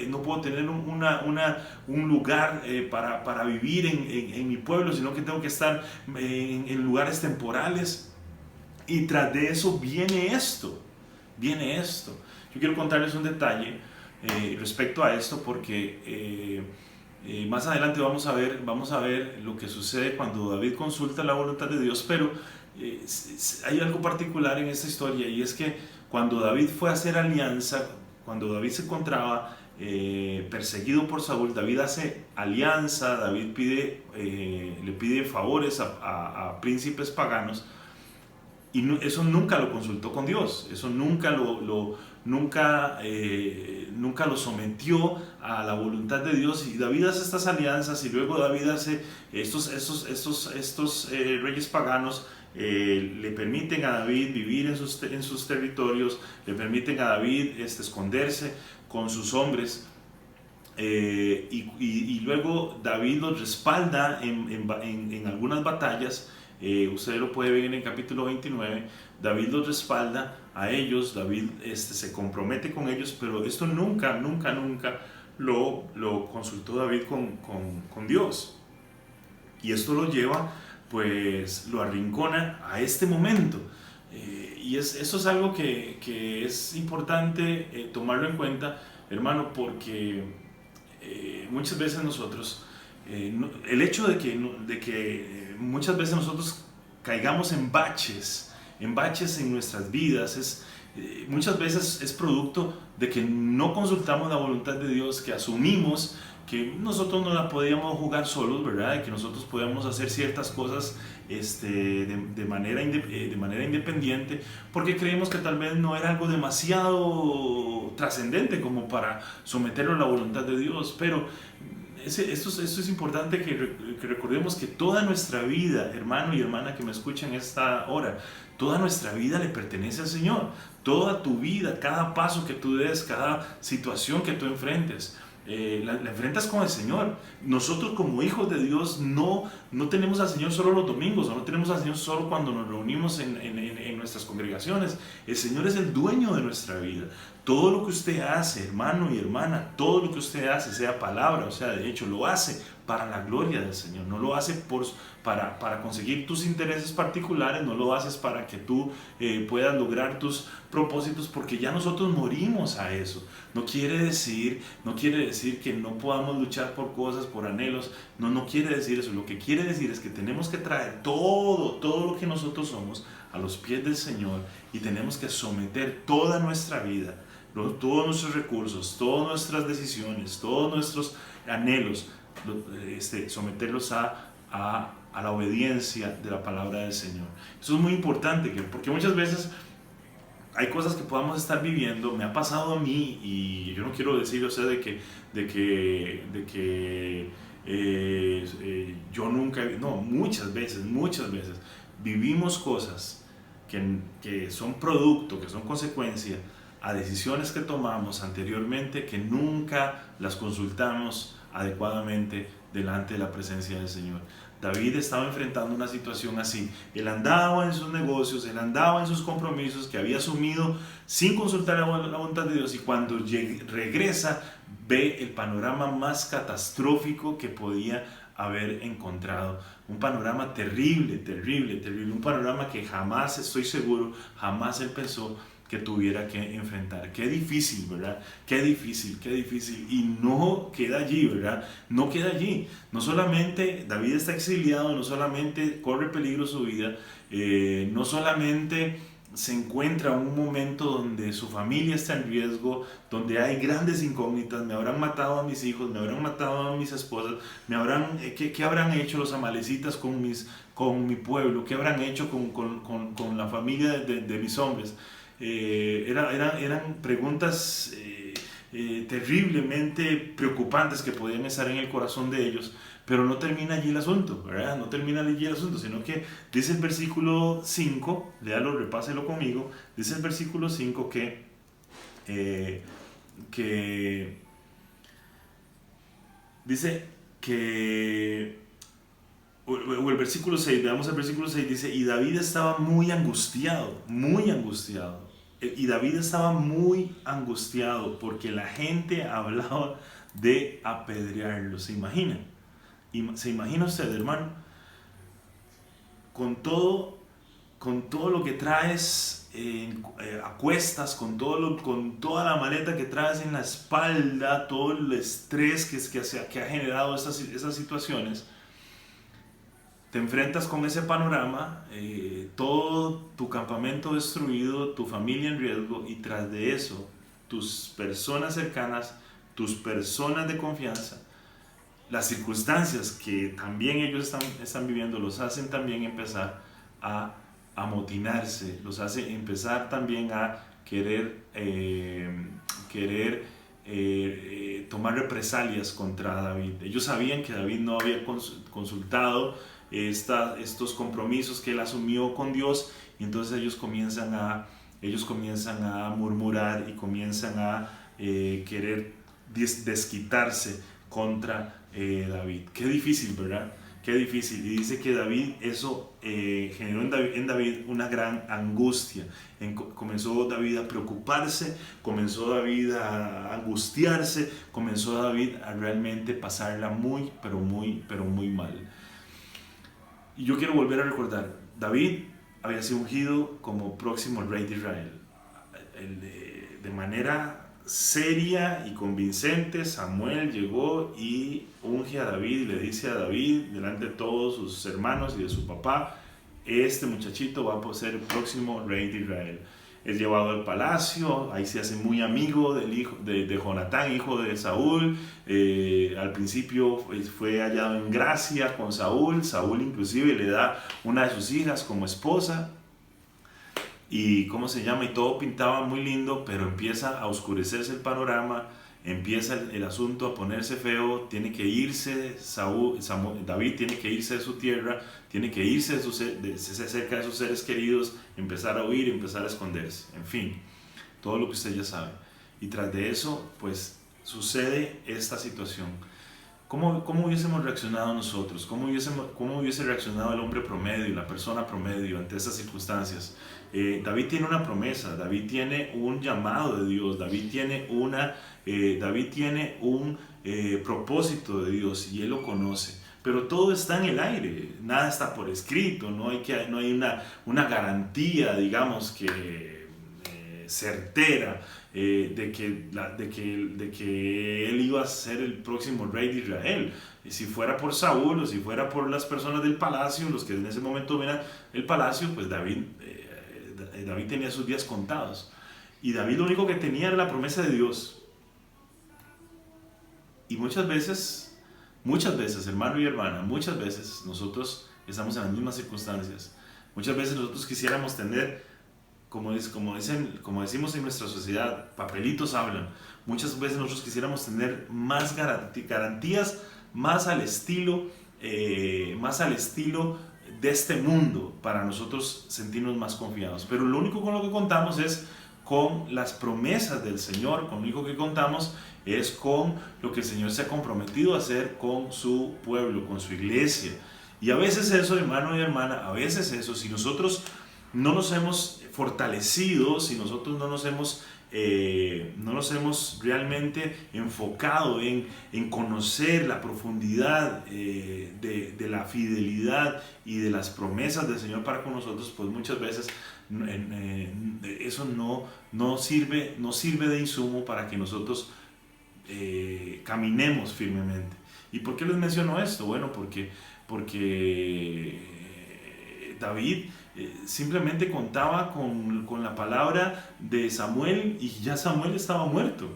un lugar para vivir en mi pueblo, sino que tengo que estar en lugares temporales. Y tras de eso viene esto. Yo quiero contarles un detalle respecto a esto, porque más adelante vamos a ver lo que sucede cuando David consulta la voluntad de Dios, pero hay algo particular en esta historia, y es que cuando David fue a hacer alianza, cuando David se encontraba perseguido por Saúl, David hace alianza, David le pide favores a príncipes paganos, y eso nunca lo consultó con Dios, eso nunca lo sometió a la voluntad de Dios. Y David hace estas alianzas, y luego David hace estos reyes paganos le permiten a David vivir en sus territorios, le permiten a David esconderse con sus hombres, y luego David los respalda en algunas batallas. Usted lo puede ver en el capítulo 29. David los respalda a ellos, David se compromete con ellos, pero esto nunca lo consultó David con Dios, y esto lo lleva, pues lo arrincona a este momento. Y eso es algo que es importante tomarlo en cuenta, hermano, porque muchas veces nosotros, el hecho de que muchas veces nosotros caigamos en baches en nuestras vidas, muchas veces es producto de que no consultamos la voluntad de Dios, que asumimos que nosotros no la podíamos jugar solos, ¿verdad? Y que nosotros podíamos hacer ciertas cosas de manera independiente, porque creemos que tal vez no era algo demasiado trascendente como para someterlo a la voluntad de Dios. Pero esto es importante que recordemos que toda nuestra vida, hermano y hermana que me escuchan esta hora, toda nuestra vida le pertenece al Señor. Toda tu vida, cada paso que tú des, cada situación que tú enfrentes, la enfrentas con el Señor. Nosotros como hijos de Dios no tenemos al Señor solo los domingos, no tenemos al Señor solo cuando nos reunimos en nuestras congregaciones. El Señor es el dueño de nuestra vida. Todo lo que usted hace, hermano y hermana, todo lo que usted hace, sea palabra o sea de hecho, lo hace para la gloria del Señor. No lo hace para conseguir tus intereses particulares, no lo haces para que tú puedas lograr tus propósitos, porque ya nosotros morimos a eso. No quiere decir que no podamos luchar por cosas, por anhelos. No quiere decir eso. Lo que quiere decir es que tenemos que traer todo lo que nosotros somos a los pies del Señor, y tenemos que someter toda nuestra vida, todos nuestros recursos, todas nuestras decisiones, todos nuestros anhelos, someterlos a la obediencia de la palabra del Señor. Eso es muy importante, porque muchas veces hay cosas que podamos estar viviendo. Me ha pasado a mí, y yo no quiero decir, o sea, de que yo nunca, no, muchas veces vivimos cosas que son producto, que son consecuencia a decisiones que tomamos anteriormente que nunca las consultamos adecuadamente delante de la presencia del Señor. David estaba enfrentando una situación así. Él andaba en sus negocios, él andaba en sus compromisos que había asumido sin consultar la voluntad de Dios, y cuando regresa ve el panorama más catastrófico que podía haber encontrado. Un panorama terrible, un panorama que jamás, estoy seguro, jamás él pensó que tuviera que enfrentar. Qué difícil, ¿verdad? Qué difícil. Y no queda allí, ¿verdad? No queda allí. No solamente David está exiliado, no solamente corre peligro su vida, no solamente se encuentra en un momento donde su familia está en riesgo, donde hay grandes incógnitas. Me habrán matado a mis hijos, me habrán matado a mis esposas, ¿qué habrán hecho los amalecitas con mi pueblo? ¿Qué habrán hecho con la familia de mis hombres? Eran preguntas terriblemente preocupantes que podían estar en el corazón de ellos, pero no termina allí el asunto, ¿verdad? No termina allí el asunto, sino que dice el versículo 5, léalo, repáselo conmigo, dice el versículo 5 o el versículo 6, veamos el versículo 6, dice, y David estaba muy angustiado, y David estaba muy angustiado porque la gente hablaba de apedrearlo. ¿Se imagina? ¿Se imagina usted, hermano? Con todo lo que traes a cuestas, con toda la maleta que traes en la espalda, todo el estrés que ha generado esas situaciones, te enfrentas con ese panorama, todo tu campamento destruido, tu familia en riesgo, y tras de eso, tus personas cercanas, tus personas de confianza, las circunstancias que también ellos están viviendo, los hacen también empezar a amotinarse, los hace empezar también a querer tomar represalias contra David. Ellos sabían que David no había consultado estos compromisos que él asumió con Dios, y entonces ellos comienzan a murmurar y comienzan a querer desquitarse contra David. Qué difícil, ¿verdad? Qué difícil. Y dice que eso generó en David una gran angustia. Comenzó David a preocuparse, comenzó David a angustiarse, comenzó David a realmente pasarla muy, pero muy mal. Y yo quiero volver a recordar, David había sido ungido como próximo rey de Israel. De manera seria y convincente, Samuel llegó y unge a David y le dice a David, delante de todos sus hermanos y de su papá, este muchachito va a ser el próximo rey de Israel. Es llevado al palacio, ahí se hace muy amigo de Jonatán, hijo de Saúl. Al principio fue hallado en gracia con Saúl. Saúl inclusive le da una de sus hijas como esposa. Y todo pintaba muy lindo, pero empieza a oscurecerse el panorama, empieza el asunto a ponerse feo. Tiene que irse David tiene que irse de su tierra, tiene que irse cerca de sus seres queridos, empezar a huir, empezar a esconderse, en fin, todo lo que usted ya sabe. Y tras de eso, pues sucede esta situación. ¿Cómo hubiésemos reaccionado nosotros? ¿Cómo hubiese reaccionado el hombre promedio, la persona promedio ante estas circunstancias? David tiene una promesa, David tiene un llamado de Dios, David tiene un propósito de Dios, y él lo conoce. Pero todo está en el aire, nada está por escrito, no hay una garantía, digamos, certera de que él iba a ser el próximo rey de Israel. Y si fuera por Saúl o si fuera por las personas del palacio, los que en ese momento venían el palacio, pues David tenía sus días contados. Y David lo único que tenía era la promesa de Dios. Y muchas veces, hermano y hermana, muchas veces nosotros estamos en las mismas circunstancias. Muchas veces nosotros quisiéramos tener, como decimos en nuestra sociedad, papelitos hablan. Muchas veces nosotros quisiéramos tener más garantías, más al estilo de este mundo, para nosotros sentirnos más confiados. Pero lo único con lo que contamos es con las promesas del Señor. Con lo único que contamos es con lo que el Señor se ha comprometido a hacer con su pueblo, con su iglesia. Y a veces eso, hermano y hermana, a veces eso, si nosotros no nos hemos fortalecido, si nosotros no nos hemos realmente enfocado en conocer la profundidad de la fidelidad y de las promesas del Señor para con nosotros, pues muchas veces eso no sirve de insumo para que nosotros caminemos firmemente. ¿Y por qué les menciono esto? Bueno, porque David simplemente contaba con la palabra de Samuel, y ya Samuel estaba muerto.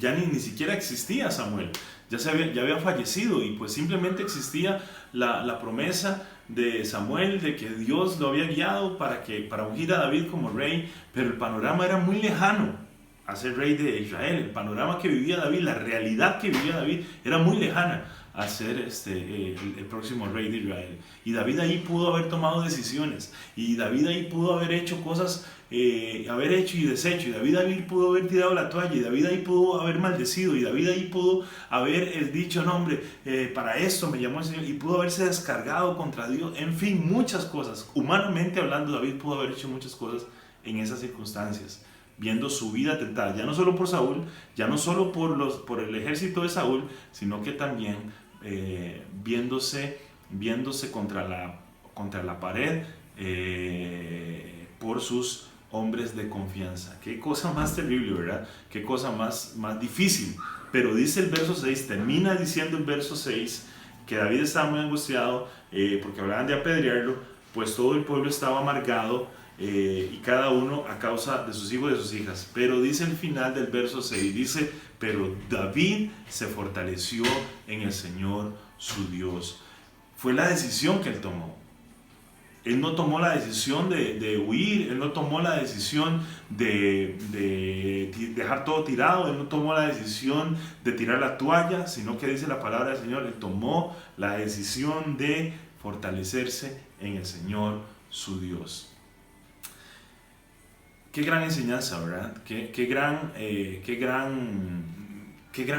Ya ni siquiera existía Samuel, ya había fallecido, y pues simplemente existía la promesa de Samuel de que Dios lo había guiado para ungir a David como rey, pero el panorama era muy lejano a ser rey de Israel. El panorama que vivía David, la realidad que vivía David era muy lejana a ser el próximo rey de Israel. Y David ahí pudo haber tomado decisiones, y David ahí pudo haber hecho cosas, haber hecho y deshecho, y David ahí pudo haber tirado la toalla, y David ahí pudo haber maldecido, y David ahí pudo haber dicho, no hombre, para esto me llamó el Señor, y pudo haberse descargado contra Dios. En fin, muchas cosas. Humanamente hablando, David pudo haber hecho muchas cosas en esas circunstancias, viendo su vida tentada, ya no solo por Saúl, ya no solo por el ejército de Saúl, sino que también viéndose contra la pared por sus hombres de confianza. Qué cosa más terrible, ¿verdad? Qué cosa más difícil. Pero dice el verso 6, termina diciendo el verso 6, que David estaba muy angustiado porque hablaban de apedrearlo, pues todo el pueblo estaba amargado, y cada uno a causa de sus hijos y de sus hijas. Pero dice el final del verso 6, dice, pero David se fortaleció en el Señor su Dios. Fue la decisión que él tomó. Él no tomó la decisión de huir, él no tomó la decisión de dejar todo tirado, él no tomó la decisión de tirar la toalla, sino que dice la palabra del Señor, él tomó la decisión de fortalecerse en el Señor su Dios. Qué gran enseñanza, ¿verdad? Qué gran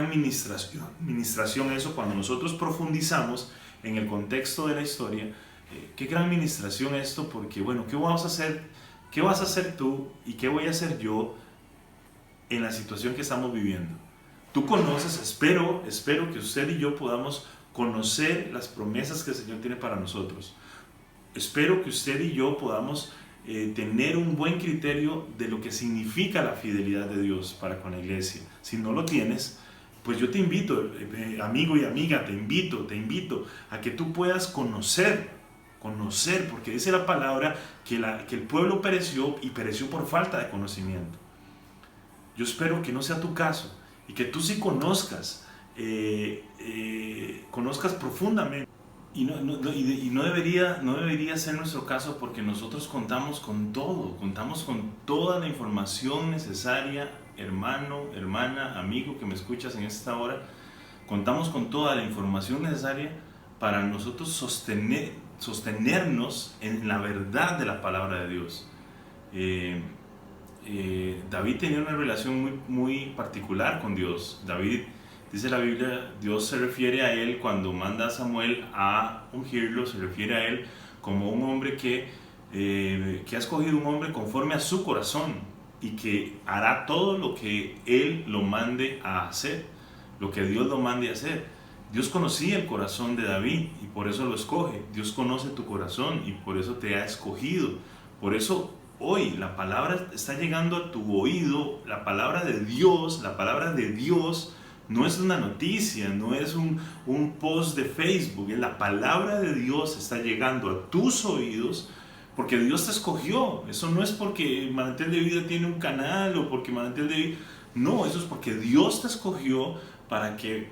ministración eso cuando nosotros profundizamos en el contexto de la historia. Qué gran ministración esto, porque bueno, ¿qué vas a hacer? ¿Qué vas a hacer tú y qué voy a hacer yo en la situación que estamos viviendo? Tú conoces, espero que usted y yo podamos conocer las promesas que el Señor tiene para nosotros. Espero que usted y yo podamos tener un buen criterio de lo que significa la fidelidad de Dios para con la iglesia. Si no lo tienes, pues yo te invito, amigo y amiga, te invito a que tú puedas conocer, porque dice la palabra que el pueblo pereció, y pereció por falta de conocimiento. Yo espero que no sea tu caso, y que tú sí conozcas profundamente. Y no debería ser nuestro caso, porque nosotros contamos con toda la información necesaria, hermano, hermana, amigo que me escuchas en esta hora. Contamos con toda la información necesaria para nosotros sostenernos en la verdad de la palabra de Dios. David tenía una relación muy, muy particular con Dios. David, dice la Biblia, Dios se refiere a él cuando manda a Samuel a ungirlo, se refiere a él como un hombre que ha escogido un hombre conforme a su corazón, y que hará todo lo que él lo mande a hacer, lo que Dios lo mande a hacer. Dios conocía el corazón de David y por eso lo escoge. Dios conoce tu corazón y por eso te ha escogido. Por eso hoy la palabra está llegando a tu oído, la palabra de Dios. No es una noticia, no es un post de Facebook. La palabra de Dios está llegando a tus oídos porque Dios te escogió. Eso no es porque Manantial de Vida tiene un canal o porque Manantial de Vida... No, eso es porque Dios te escogió para que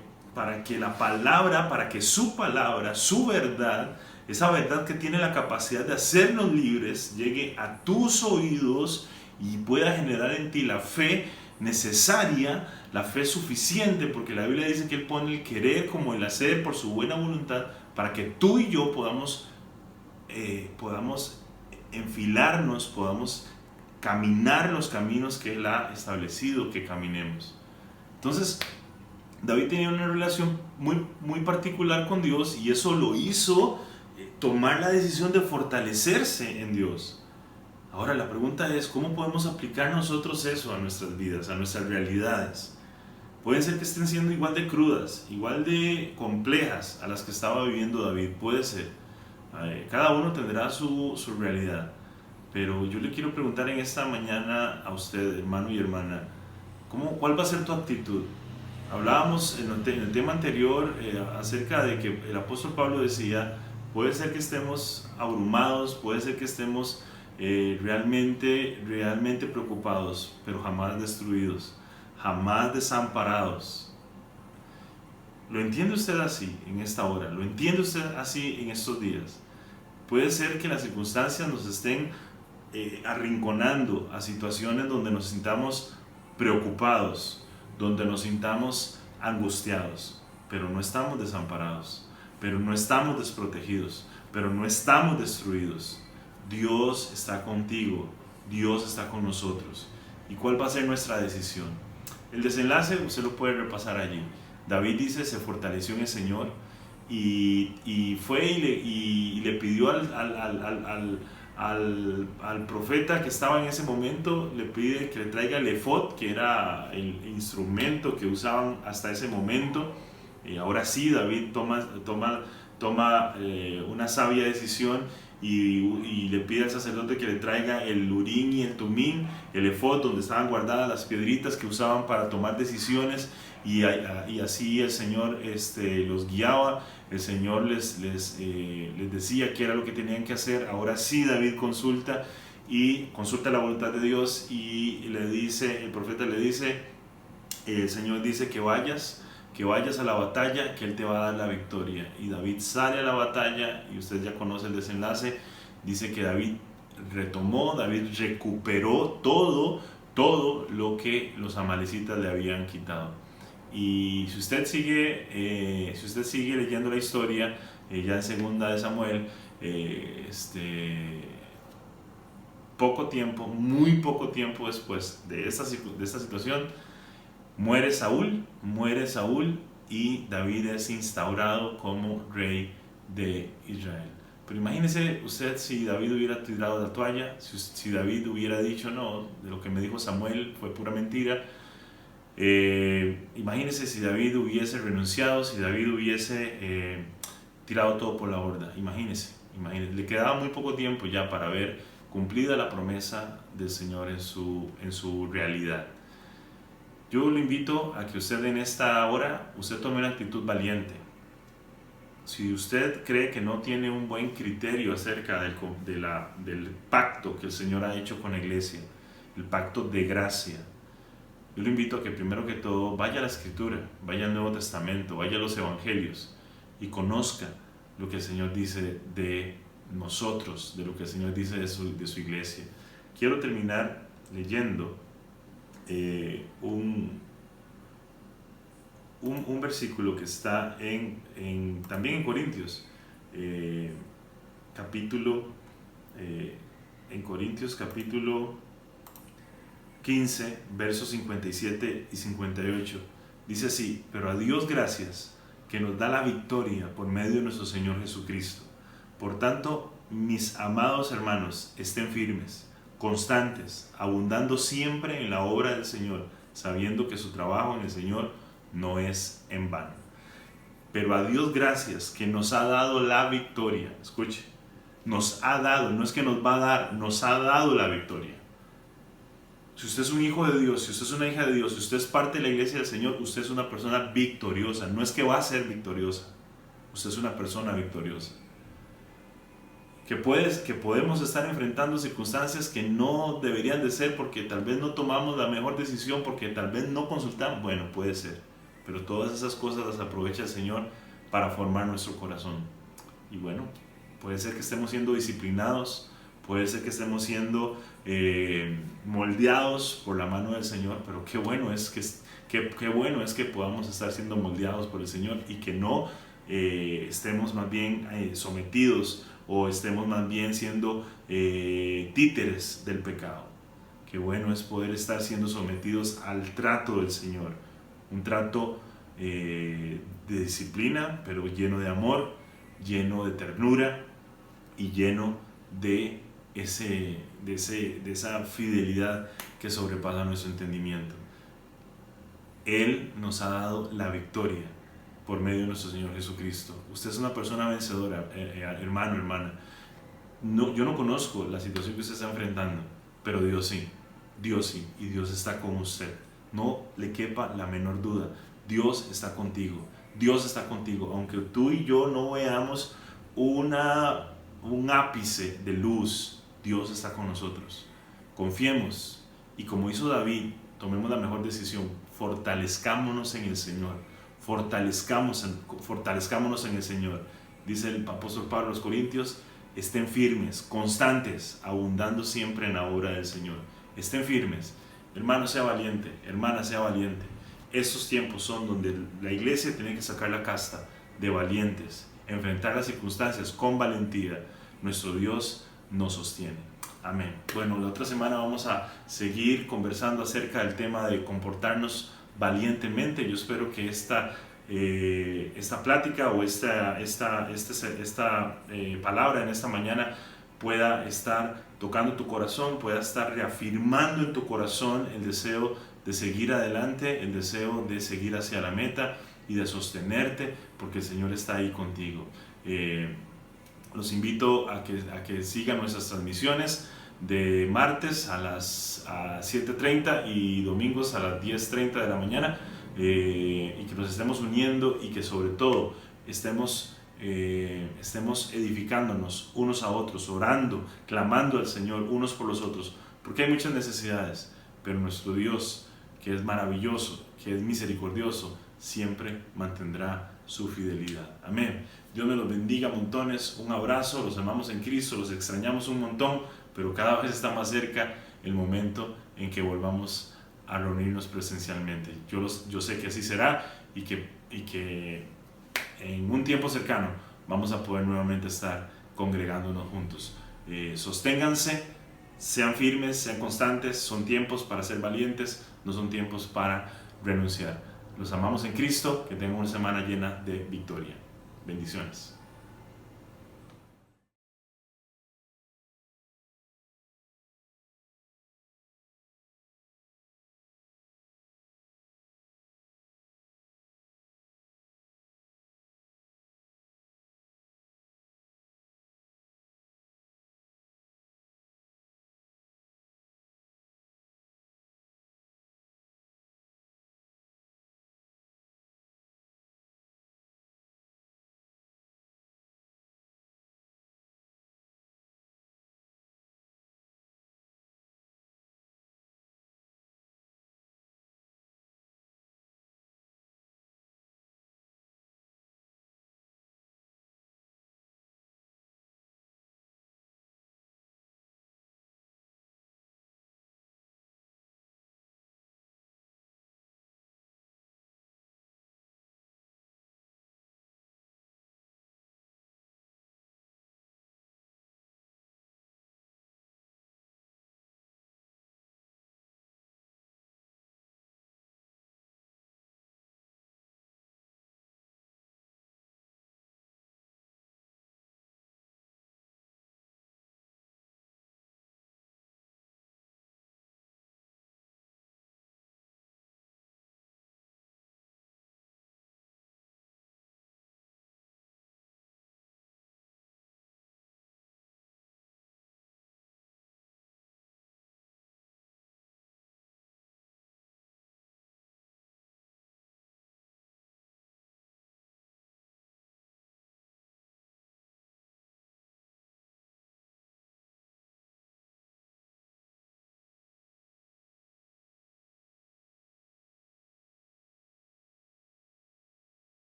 la palabra, para que su palabra, su verdad, esa verdad que tiene la capacidad de hacernos libres, llegue a tus oídos y pueda generar en ti la fe necesaria, la fe suficiente, porque la Biblia dice que Él pone el querer como el hacer por su buena voluntad, para que tú y yo podamos enfilarnos, podamos caminar los caminos que Él ha establecido que caminemos. Entonces, David tenía una relación muy particular con Dios, y eso lo hizo tomar la decisión de fortalecerse en Dios. Ahora la pregunta es, ¿cómo podemos aplicar nosotros eso a nuestras vidas, a nuestras realidades? Pueden ser que estén siendo igual de crudas, igual de complejas a las que estaba viviendo David, puede ser. Cada uno tendrá su realidad. Pero yo le quiero preguntar en esta mañana a usted, hermano y hermana, ¿cuál va a ser tu actitud? Hablábamos en el tema anterior acerca de que el apóstol Pablo decía, puede ser que estemos abrumados, puede ser que estemos realmente preocupados, pero jamás destruidos, jamás desamparados. ¿Lo entiende usted así en esta hora? ¿Lo entiende usted así en estos días? Puede ser que las circunstancias nos estén arrinconando a situaciones donde nos sintamos preocupados, donde nos sintamos angustiados, pero no estamos desamparados, pero no estamos desprotegidos, pero no estamos destruidos. Dios está contigo, Dios está con nosotros. ¿Y cuál va a ser nuestra decisión? El desenlace usted lo puede repasar allí. David dice, se fortaleció en el Señor y fue y le pidió al profeta que estaba en ese momento, le pide que le traiga el efod, que era el instrumento que usaban hasta ese momento. Y ahora sí, David toma una sabia decisión y le pide al sacerdote que le traiga el urín y el tumín, el efod, donde estaban guardadas las piedritas que usaban para tomar decisiones, y así el Señor los guiaba, el Señor les decía qué era lo que tenían que hacer. Ahora sí, David consulta la voluntad de Dios, y el profeta le dice, el Señor dice que vayas a la batalla, que Él te va a dar la victoria. Y David sale a la batalla, y usted ya conoce el desenlace. Dice que David recuperó todo lo que los amalecitas le habían quitado. Y si usted sigue leyendo la historia, ya en segunda de Samuel, muy poco tiempo después de esta situación, muere Saúl, y David es instaurado como rey de Israel. Pero imagínese usted si David hubiera tirado la toalla, si David hubiera dicho, no, de lo que me dijo Samuel fue pura mentira. Imagínese si David hubiese renunciado, si David hubiese tirado todo por la borda. Imagínese, le quedaba muy poco tiempo ya para ver cumplida la promesa del Señor en su realidad. Yo lo invito a que usted en esta hora, usted tome una actitud valiente. Si usted cree que no tiene un buen criterio acerca del pacto que el Señor ha hecho con la iglesia, el pacto de gracia, yo lo invito a que primero que todo vaya a la Escritura, vaya al Nuevo Testamento, vaya a los Evangelios y conozca lo que el Señor dice de nosotros, de lo que el Señor dice de su iglesia. Quiero terminar leyendo un versículo que está también en Corintios, capítulo 15, versos 57 y 58. Dice así: pero a Dios gracias, que nos da la victoria por medio de nuestro Señor Jesucristo. Por tanto, mis amados hermanos, estén firmes, constantes, abundando siempre en la obra del Señor, sabiendo que su trabajo en el Señor no es en vano. Pero a Dios gracias, que nos ha dado la victoria. Escuche, nos ha dado, no es que nos va a dar, nos ha dado la victoria. Si usted es un hijo de Dios, si usted es una hija de Dios, si usted es parte de la iglesia del Señor, usted es una persona victoriosa. No es que va a ser victoriosa, usted es una persona victoriosa. Que podemos estar enfrentando circunstancias que no deberían de ser, porque tal vez no tomamos la mejor decisión, porque tal vez no consultamos. Bueno, puede ser, pero todas esas cosas las aprovecha el Señor para formar nuestro corazón. Y bueno, puede ser que estemos siendo disciplinados, puede ser que estemos siendo moldeados por la mano del Señor, pero qué bueno es que podamos estar siendo moldeados por el Señor, y que no estemos más bien sometidos, o estemos más bien siendo títeres del pecado. qué bueno es poder estar siendo sometidos al trato del Señor, un trato de disciplina, pero lleno de amor, lleno de ternura y lleno de esa fidelidad que sobrepasa nuestro entendimiento. Él nos ha dado la victoria por medio de nuestro Señor Jesucristo. Usted es una persona vencedora, hermano, hermana. No, yo no conozco la situación que usted está enfrentando, pero Dios sí, y Dios está con usted. No le quepa la menor duda. Dios está contigo, aunque tú y yo no veamos un ápice de luz, Dios está con nosotros. Confiemos y, como hizo David, tomemos la mejor decisión. Fortalezcámonos en el Señor, fortalezcámonos en el Señor. Dice el apóstol Pablo a los Corintios: estén firmes, constantes, abundando siempre en la obra del Señor. Estén firmes. Hermano, sea valiente, hermana, sea valiente. Estos tiempos son donde la iglesia tiene que sacar la casta de valientes, enfrentar las circunstancias con valentía. Nuestro Dios nos sostiene. Amén. Bueno, la otra semana vamos a seguir conversando acerca del tema de comportarnos valientemente. Yo espero que esta plática o esta palabra en esta mañana pueda estar tocando tu corazón, pueda estar reafirmando en tu corazón el deseo de seguir adelante, el deseo de seguir hacia la meta y de sostenerte, porque el Señor está ahí contigo. Los invito a que sigan nuestras transmisiones de martes a las 7:30 y domingos a las 10:30 de la mañana, y que nos estemos uniendo y que sobre todo estemos edificándonos unos a otros, orando, clamando al Señor unos por los otros, porque hay muchas necesidades, pero nuestro Dios, que es maravilloso, que es misericordioso, siempre mantendrá su fidelidad. Amén. Dios me los bendiga montones. Un abrazo, los amamos en Cristo, los extrañamos un montón, pero cada vez está más cerca el momento en que volvamos a reunirnos presencialmente. Yo sé que así será y que en un tiempo cercano vamos a poder nuevamente estar congregándonos juntos. Sosténganse, sean firmes, sean constantes. Son tiempos para ser valientes, no son tiempos para renunciar. Los amamos en Cristo. Que tengan una semana llena de victoria. Bendiciones.